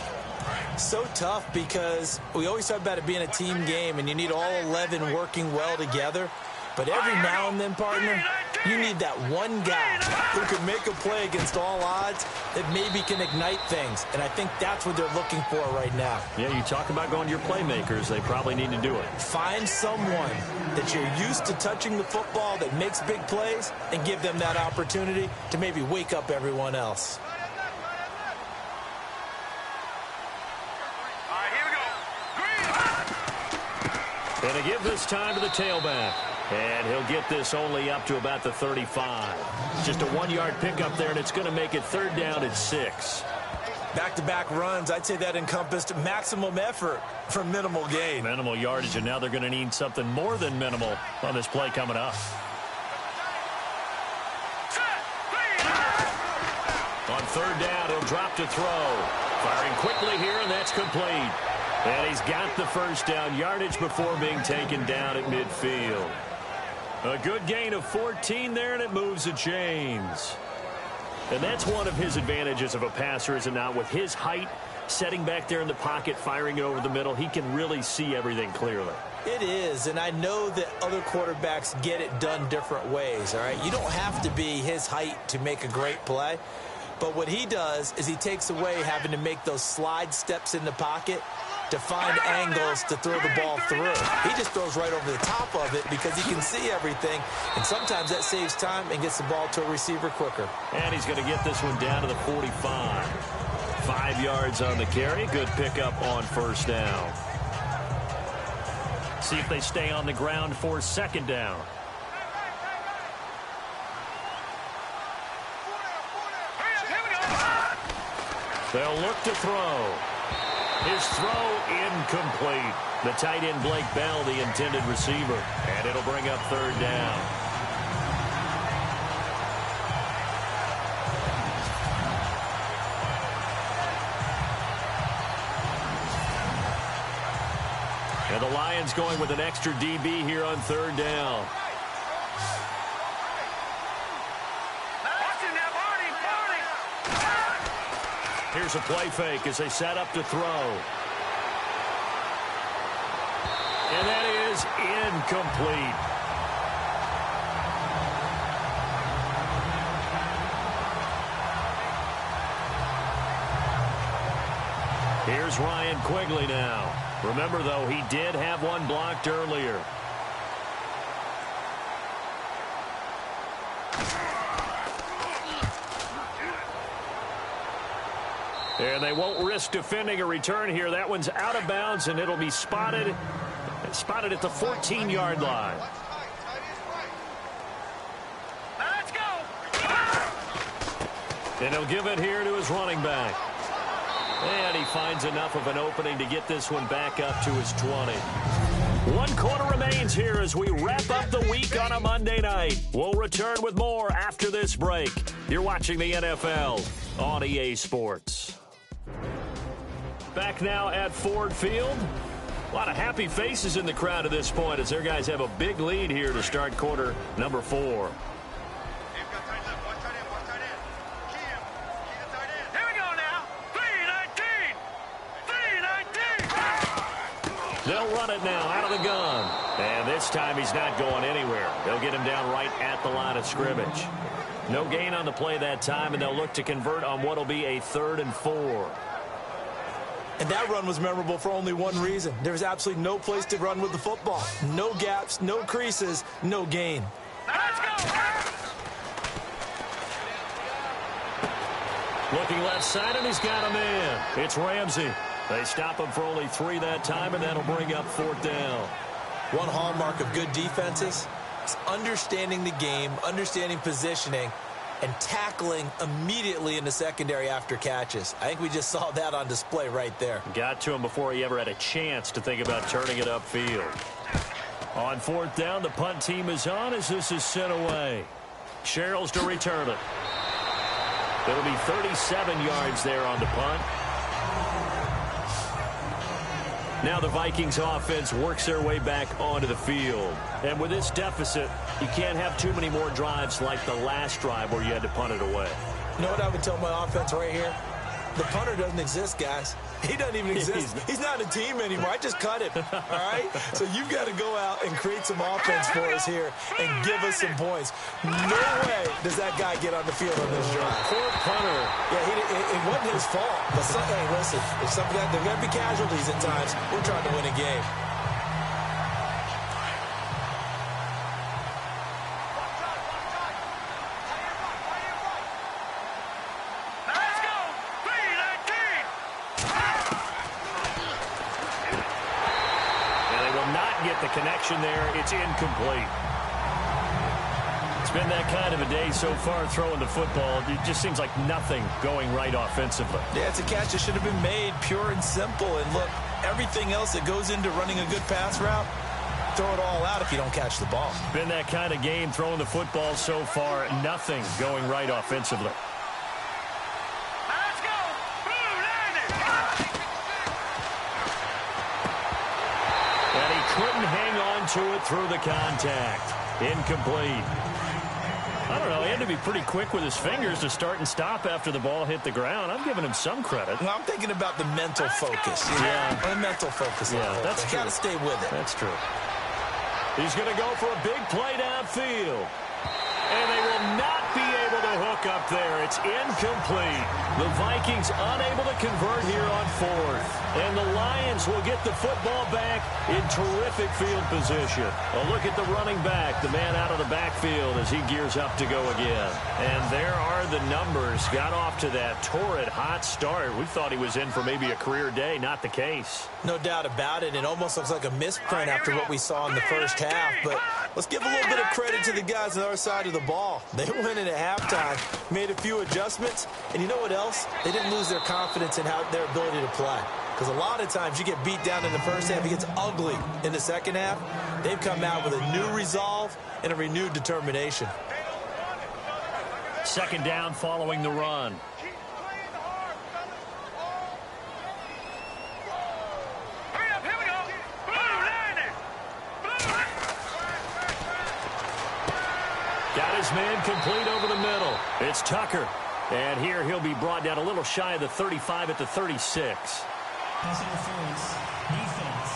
So tough because we always talk about it being a team game, and you need all 11 working well together. But every now and then, partner, you need that one guy who can make a play against all odds that maybe can ignite things. And I think that's what they're looking for right now. Yeah, you talk about going to your playmakers. They probably need to do it. Find someone that you're used to touching the football that makes big plays and give them that opportunity to maybe wake up everyone else. And to give this time to the tailback. And he'll get this only up to about the 35. Just a 1-yard pickup there, and it's going to make it 3rd down at 6. Back-to-back runs, I'd say that encompassed maximum effort for minimal gain. Minimal yardage, and now they're going to need something more than minimal on this play coming up. On 3rd down, he'll drop to throw. Firing quickly here, and that's complete. And he's got the 1st down yardage before being taken down at midfield. A good gain of 14 there, and it moves the chains. And that's one of his advantages of a passer, is it not? With his height, setting back there in the pocket, firing it over the middle, he can really see everything clearly. It is, and I know that other quarterbacks get it done different ways, all right? You don't have to be his height to make a great play. But what he does is he takes away having to make those slide steps in the pocket to find angles to throw the ball through. He just throws right over the top of it because he can see everything, and sometimes that saves time and gets the ball to a receiver quicker. And he's going to get this one down to the 45. 5 yards on the carry. Good pickup on 1st down. See if they stay on the ground for 2nd down. They'll look to throw. His throw incomplete. The tight end Blake Bell, the intended receiver. And it'll bring up 3rd down. And the Lions going with an extra DB here on 3rd down. Here's a play fake as they set up to throw. And that is incomplete. Here's Ryan Quigley now. Remember, though, he did have one blocked earlier. And they won't risk defending a return here. That one's out of bounds, and it'll be spotted at the 14-yard line. Let's go. And he'll give it here to his running back. And he finds enough of an opening to get this one back up to his 20. 1 quarter remains here as we wrap up the week on a Monday night. We'll return with more after this break. You're watching the NFL on EA Sports. Back now at Ford Field. A lot of happy faces in the crowd at this point as their guys have a big lead here to start quarter number 4. They'll run it now out of the gun. And this time he's not going anywhere. They'll get him down right at the line of scrimmage. No gain on the play that time, and they'll look to convert on what will be a 3rd and 4. And that run was memorable for only one reason. There was absolutely no place to run with the football. No gaps, no creases, no gain. Let's go! Looking left side, and he's got a man. It's Ramsey. They stop him for only 3 that time, and that'll bring up 4th down. One hallmark of good defenses is understanding the game, understanding positioning, and tackling immediately in the secondary after catches. I think we just saw that on display right there. Got to him before he ever had a chance to think about turning it upfield. On 4th down, the punt team is on as this is sent away. Sherrills to return it. It'll be 37 yards there on the punt. Now the Vikings offense works their way back onto the field. And with this deficit, you can't have too many more drives like the last drive where you had to punt it away. You know what I would tell my offense right here? The punter doesn't exist, guys. He doesn't even exist. He's not a team anymore. I just cut him, all right? So you've got to go out and create some offense for us here and give us some points. No way does that guy get on the field on this drive. Poor punter. Yeah, it wasn't his fault. But hey, listen, if there's going to be casualties at times. We're trying to win a game. Connection there, it's incomplete. It's been that kind of a day so far throwing the football. It just seems like nothing going right offensively. Yeah, it's a catch that should have been made, pure and simple. And look, everything else that goes into running a good pass route, throw it all out if you don't catch the ball. Been that kind of game throwing the football so far, nothing going right offensively. Couldn't hang on to it through the contact. Incomplete. I don't know. He had to be pretty quick with his fingers to start and stop after the ball hit the ground. I'm giving him some credit. Well, I'm thinking about the mental focus. Yeah. The mental focus. Yeah, that's true. Got to stay with it. That's true. He's going to go for a big play downfield. And they will not be able to hook up there. It's incomplete. The Vikings unable to convert here on 4th. And the Lions will get the football back in terrific field position. A look at the running back, the man out of the backfield as he gears up to go again. And there are the numbers. Got off to that torrid hot start. We thought he was in for maybe a career day. Not the case. No doubt about it. It almost looks like a misprint after what we saw in the first half. But let's give a little bit of credit to the guys on the other side of the ball. They went in at halftime, made a few adjustments, and you know what else? They didn't lose their confidence in their ability to play. Because a lot of times you get beat down in the first half, it gets ugly in the second half. They've come out with a new resolve and a renewed determination. 2nd down following the run. Got his man complete over the middle. It's Tucker. And here he'll be brought down a little shy of the 35 at the 36. Pass interference. Defense.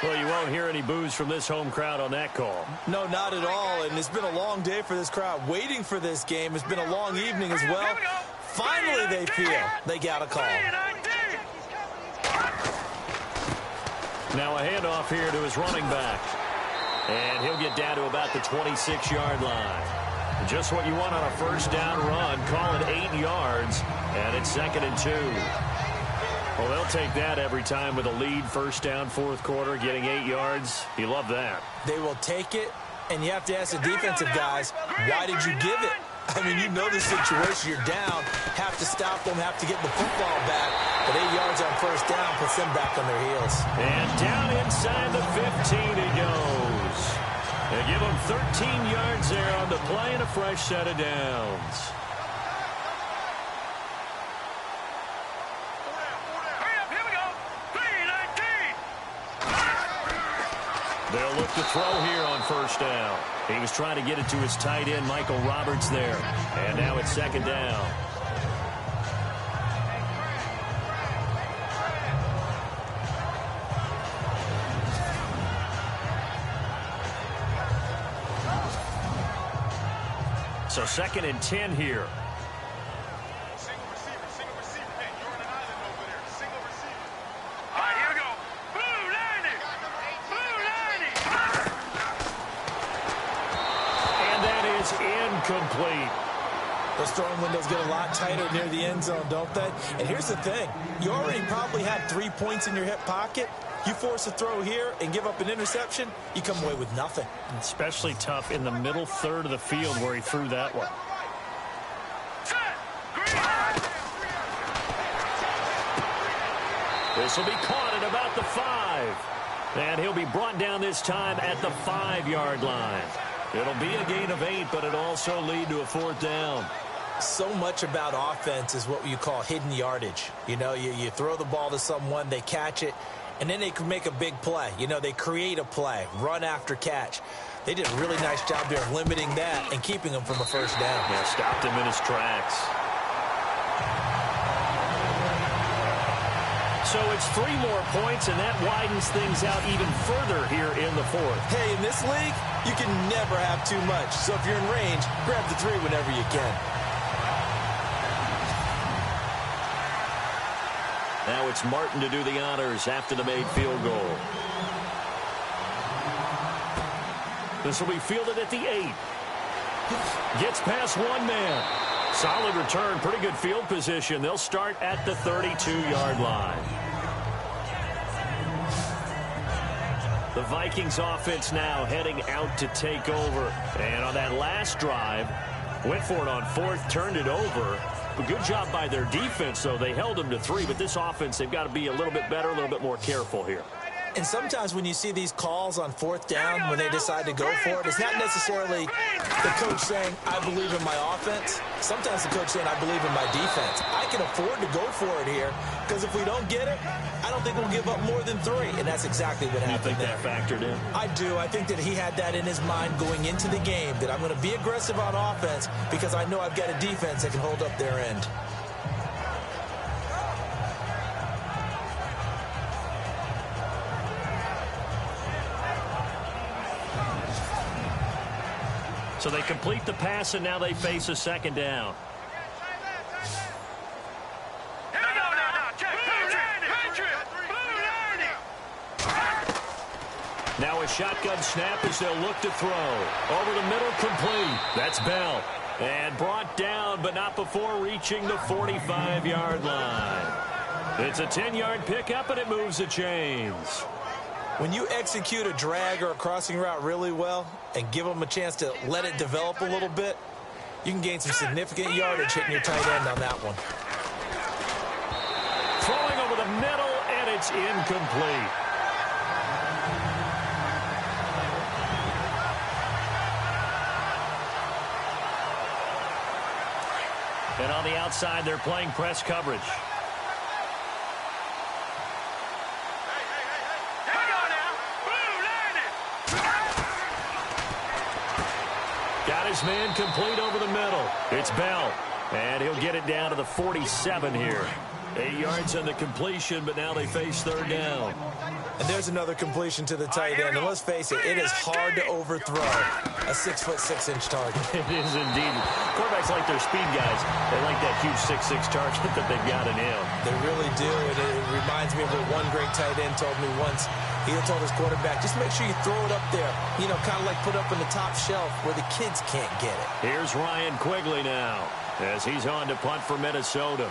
Well, you won't hear any boos from this home crowd on that call. No, not at all. And it's been a long day for this crowd. Waiting for this game. It's been a long evening as well. Finally, they feel they got a call. Now a handoff here to his running back. And he'll get down to about the 26-yard line. Just what you want on a 1st down run. Call it 8 yards. And it's 2nd and 2. Well, they'll take that every time with a lead. 1st down, 4th quarter, getting 8 yards. You love that. They will take it. And you have to ask the defensive guys, why did you give it? I mean, you know the situation. You're down. Have to stop them. Have to get the football back. But 8 yards on 1st down puts them back on their heels. And down inside the 15 he goes. They give him 13 yards there on the play and a fresh set of downs. They'll look to throw here on 1st down. He was trying to get it to his tight end, Michael Roberts, there. And now it's 2nd down. So 2nd and 10 here. Single receiver. Hey, you're on an island over there. Single receiver. All right, here we go. Blue 90. And that is incomplete. Those throwing windows get a lot tighter near the end zone, don't they? And here's the thing. You already probably have 3 points in your hip pocket. You force a throw here and give up an interception, you come away with nothing. Especially tough in the middle third of the field where he threw that one. This will be caught at about the 5. And he'll be brought down this time at the 5-yard line. It'll be a gain of 8, but it'll also lead to a 4th down. So much about offense is what you call hidden yardage. You know, you throw the ball to someone, they catch it, and then they can make a big play. You know, they create a play, run after catch. They did a really nice job there of limiting that and keeping him from a 1st down. Yeah, stopped him in his tracks. So it's 3 more points, and that widens things out even further here in the 4th. Hey, in this league, you can never have too much. So if you're in range, grab the 3 whenever you can. Now it's Martin to do the honors after the made field goal. This will be fielded at the 8. Gets past 1 man. Solid return, pretty good field position. They'll start at the 32-yard line. The Vikings offense now heading out to take over. And on that last drive, went for it on 4th, turned it over. A good job by their defense, though. They held them to 3, but this offense, they've got to be a little bit better, a little bit more careful here. And sometimes when you see these calls on 4th down, when they decide to go for it, it's not necessarily the coach saying, I believe in my offense. Sometimes the coach saying, I believe in my defense. I can afford to go for it here, because if we don't get it, I don't think we'll give up more than 3. And that's exactly what happened there. You think that factored in? I do. I think that he had that in his mind going into the game, that I'm going to be aggressive on offense because I know I've got a defense that can hold up their end. So they complete the pass, and now they face a 2nd down. Now a shotgun snap as they'll look to throw. Over the middle, complete. That's Bell. And brought down, but not before reaching the 45-yard line. It's a 10-yard pickup, and it moves the chains. When you execute a drag or a crossing route really well and give them a chance to let it develop a little bit, you can gain some significant yardage hitting your tight end on that one. Throwing over the middle, and it's incomplete. And on the outside, they're playing press coverage. Got his man complete over the middle. It's Bell, and he'll get it down to the 47 here. 8 yards on the completion, but now they face 3rd down. And there's another completion to the tight end. And let's face it, it is hard to overthrow a 6'6" target. It is indeed. Quarterbacks like their speed guys. They like that huge 6'6" target that they've got in him. They really do, and it reminds me of what one great tight end told me once. He told his quarterback, just make sure you throw it up there, you know, kind of like put up in the top shelf where the kids can't get it. Here's Ryan Quigley now as he's on to punt for Minnesota.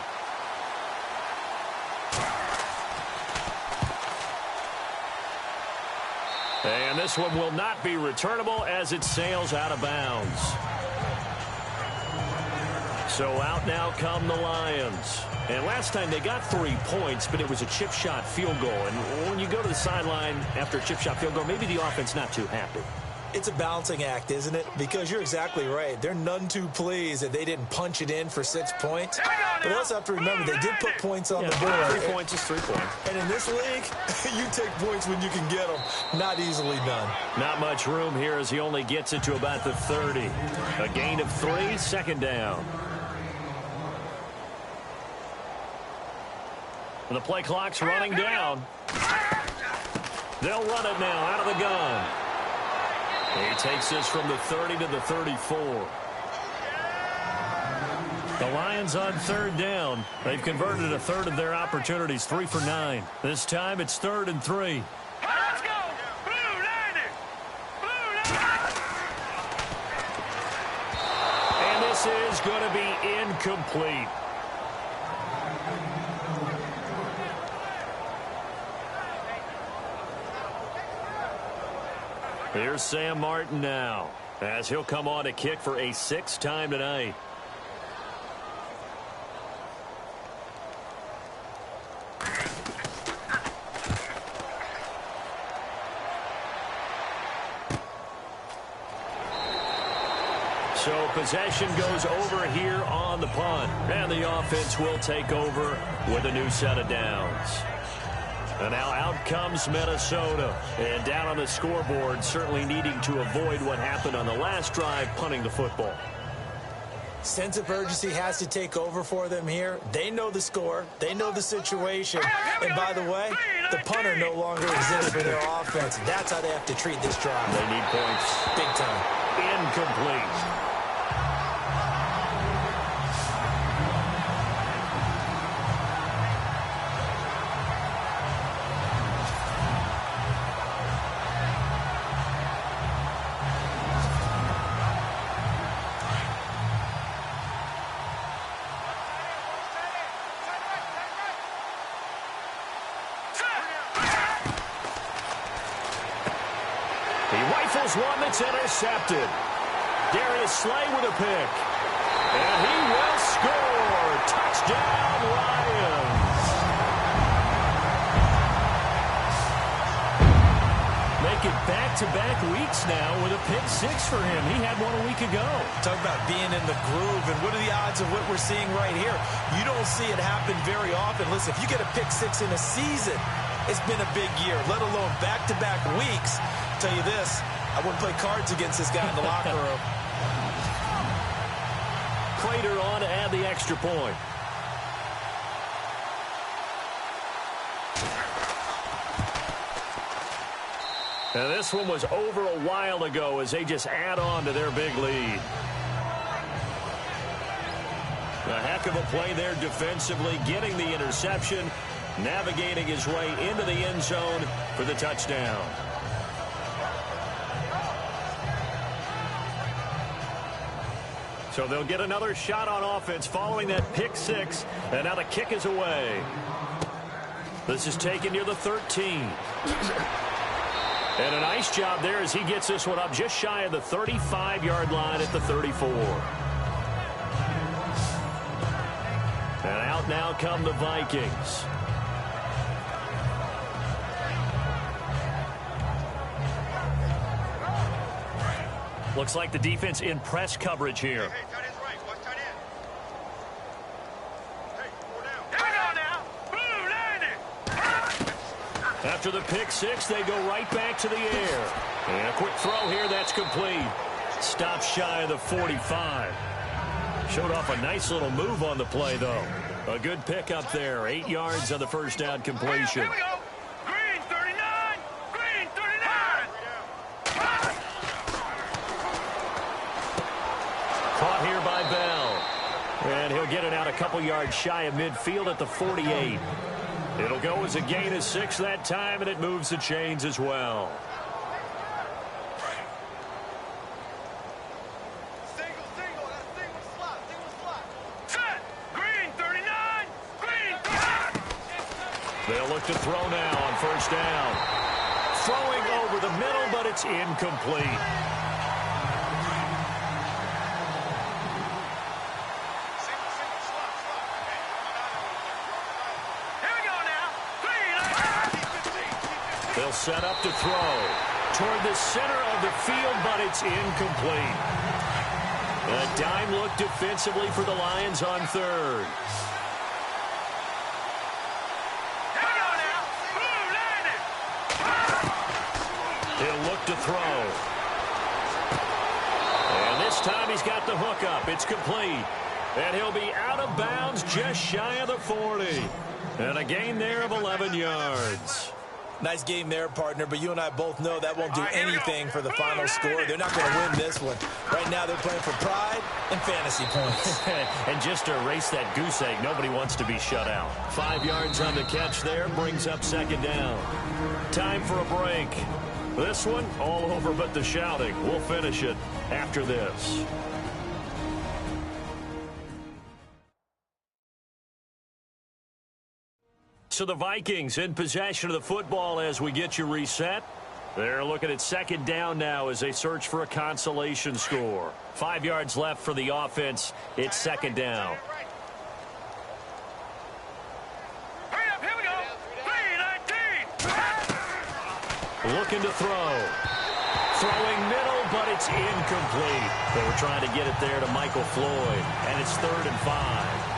And this one will not be returnable as it sails out of bounds. So out now come the Lions. And last time they got 3 points, but it was a chip shot field goal. And when you go to the sideline after a chip shot field goal, maybe the offense not too happy. It's a balancing act, isn't it? Because you're exactly right. They're none too pleased that they didn't punch it in for 6 points. But they also have to remember they did put points on the board. 3 points is 3 points. And in this league, you take points when you can get them. Not easily done. Not much room here as he only gets it to about the 30. A gain of 3, 2nd down. And the play clock's running down. They'll run it now out of the gun. He takes this from the 30 to the 34. The Lions on third down. They've converted a third of their opportunities, 3 for 9. This time it's 3rd and 3. Let's go! Blue 90! Blue 90! And this is going to be incomplete. Here's Sam Martin now, as he'll come on to kick for a 6th time tonight. So possession goes over here on the punt, and the offense will take over with a new set of downs. And now out comes Minnesota. And down on the scoreboard, certainly needing to avoid what happened on the last drive, punting the football. Sense of urgency has to take over for them here. They know the score. They know the situation. And by the way, the punter no longer exists for their offense. That's how they have to treat this drive. They need points. Big time. Incomplete. One that's intercepted. Darius Slay with a pick. And he will score. Touchdown, Lions. Make it back-to-back weeks now with a pick 6 for him. He had one a week ago. Talk about being in the groove, and what are the odds of what we're seeing right here? You don't see it happen very often. Listen, if you get a pick 6 in a season, it's been a big year, let alone back-to-back weeks. I'll tell you this, I wouldn't play cards against this guy in the locker room. Prater on to add the extra point. And this one was over a while ago as they just add on to their big lead. A heck of a play there defensively, getting the interception, navigating his way into the end zone for the touchdown. So they'll get another shot on offense following that pick 6, and now the kick is away. This is taken near the 13. And a nice job there as he gets this one up just shy of the 35-yard line at the 34. And out now come the Vikings. Looks like the defense in press coverage here. Hey, tight end's right. Watch tight end. Hey, 4 down. Here we go now. Blue 90. After the pick 6, they go right back to the air. And a quick throw here that's complete. Stopped shy of the 45. Showed off a nice little move on the play, though. A good pick up there. 8 yards on the first down completion. Here we go. Green 39. Green 39. Caught here by Bell. And he'll get it out a couple yards shy of midfield at the 48. It'll go as a gain of 6 that time, and it moves the chains as well. Single slot. Set. Green 39. Green 39. They'll look to throw now on first down. Throwing over the middle, but it's incomplete. Single slot. Here we go now. Green. They'll set up to throw toward the center of the field, but it's incomplete. A dime look defensively for the Lions on third. Here we go now. Blue 90. He'll look to throw. And this time he's got the hook up. It's complete. And he'll be out of bounds just shy of the 40. And a gain there of 11 yards. Nice game there, partner, but you and I both know that won't do anything for the final score. They're not going to win this one. Right now they're playing for pride and fantasy points. And just to erase that goose egg, nobody wants to be shut out. 5 yards on the catch there, brings up second down. Time for a break. This one, all over but the shouting. We'll finish it after this. So the Vikings in possession of the football as we get you reset. They're looking at second down now as they search for a consolation score. 5 yards left for the offense. It's second down. Hurry up, here we go. 3-19. Looking to throw. Throwing middle, but it's incomplete. They were trying to get it there to Michael Floyd, and it's 3rd and 5.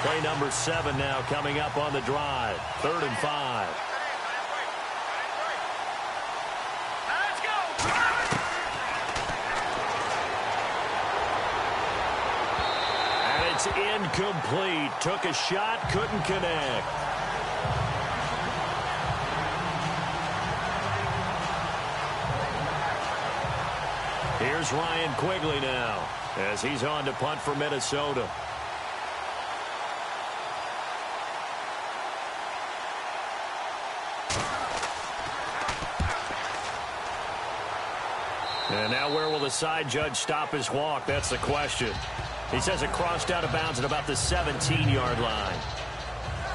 Play number 7 now coming up on the drive. 3rd and 5. Let's go. And it's incomplete. Took a shot, couldn't connect. Here's Ryan Quigley now as he's on to punt for Minnesota. And now where will the side judge stop his walk? That's the question. He says it crossed out of bounds at about the 17-yard line.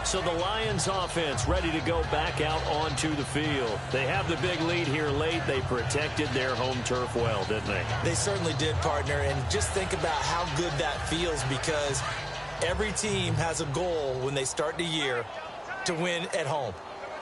So the Lions offense ready to go back out onto the field. They have the big lead here late. They protected their home turf well, didn't they? They certainly did, partner. And just think about how good that feels, because every team has a goal when they start the year to win at home.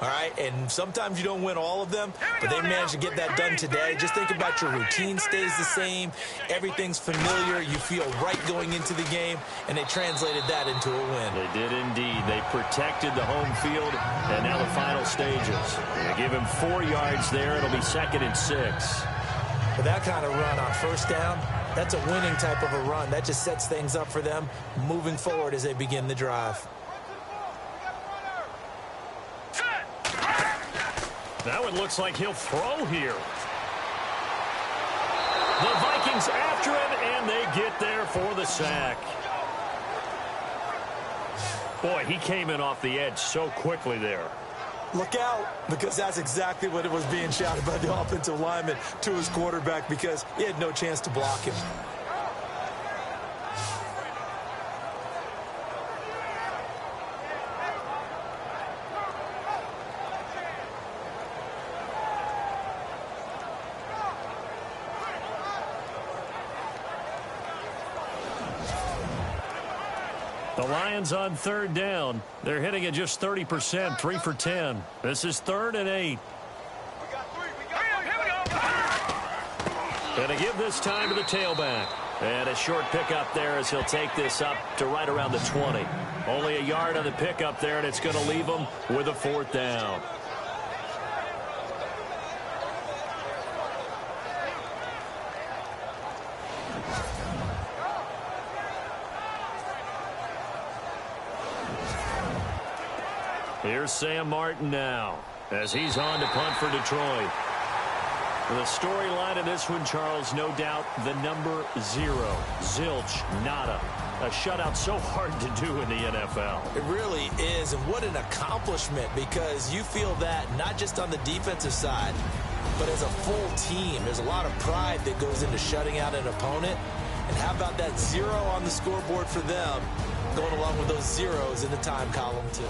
All right, and sometimes you don't win all of them, but they managed to get that done today. Just think about your routine stays the same. Everything's familiar. You feel right going into the game, and they translated that into a win. They did indeed. They protected the home field, and now the final stages. They give him 4 yards there. It'll be 2nd and 6. But that kind of run on first down, that's a winning type of a run. That just sets things up for them moving forward as they begin the drive. Now it looks like he'll throw here. The Vikings after it, and they get there for the sack. Boy, he came in off the edge so quickly there. Look out, because that's exactly what it was being shouted by the offensive lineman to his quarterback, because he had no chance to block him. The Lions on 3rd down. They're hitting at just 30%, 3 for 10. This is 3rd and 8. We got 3. Here we go. Going to give this time to the tailback. And a short pickup there as he'll take this up to right around the 20. Only a yard on the pickup there, and it's going to leave him with a 4th down. Here's Sam Martin now as he's on to punt for Detroit. The storyline of this one, Charles, no doubt the number 0. Zilch, nada. A shutout so hard to do in the NFL. It really is, and what an accomplishment, because you feel that not just on the defensive side, but as a full team. There's a lot of pride that goes into shutting out an opponent. And how about that 0 on the scoreboard for them, going along with those zeros in the time column too.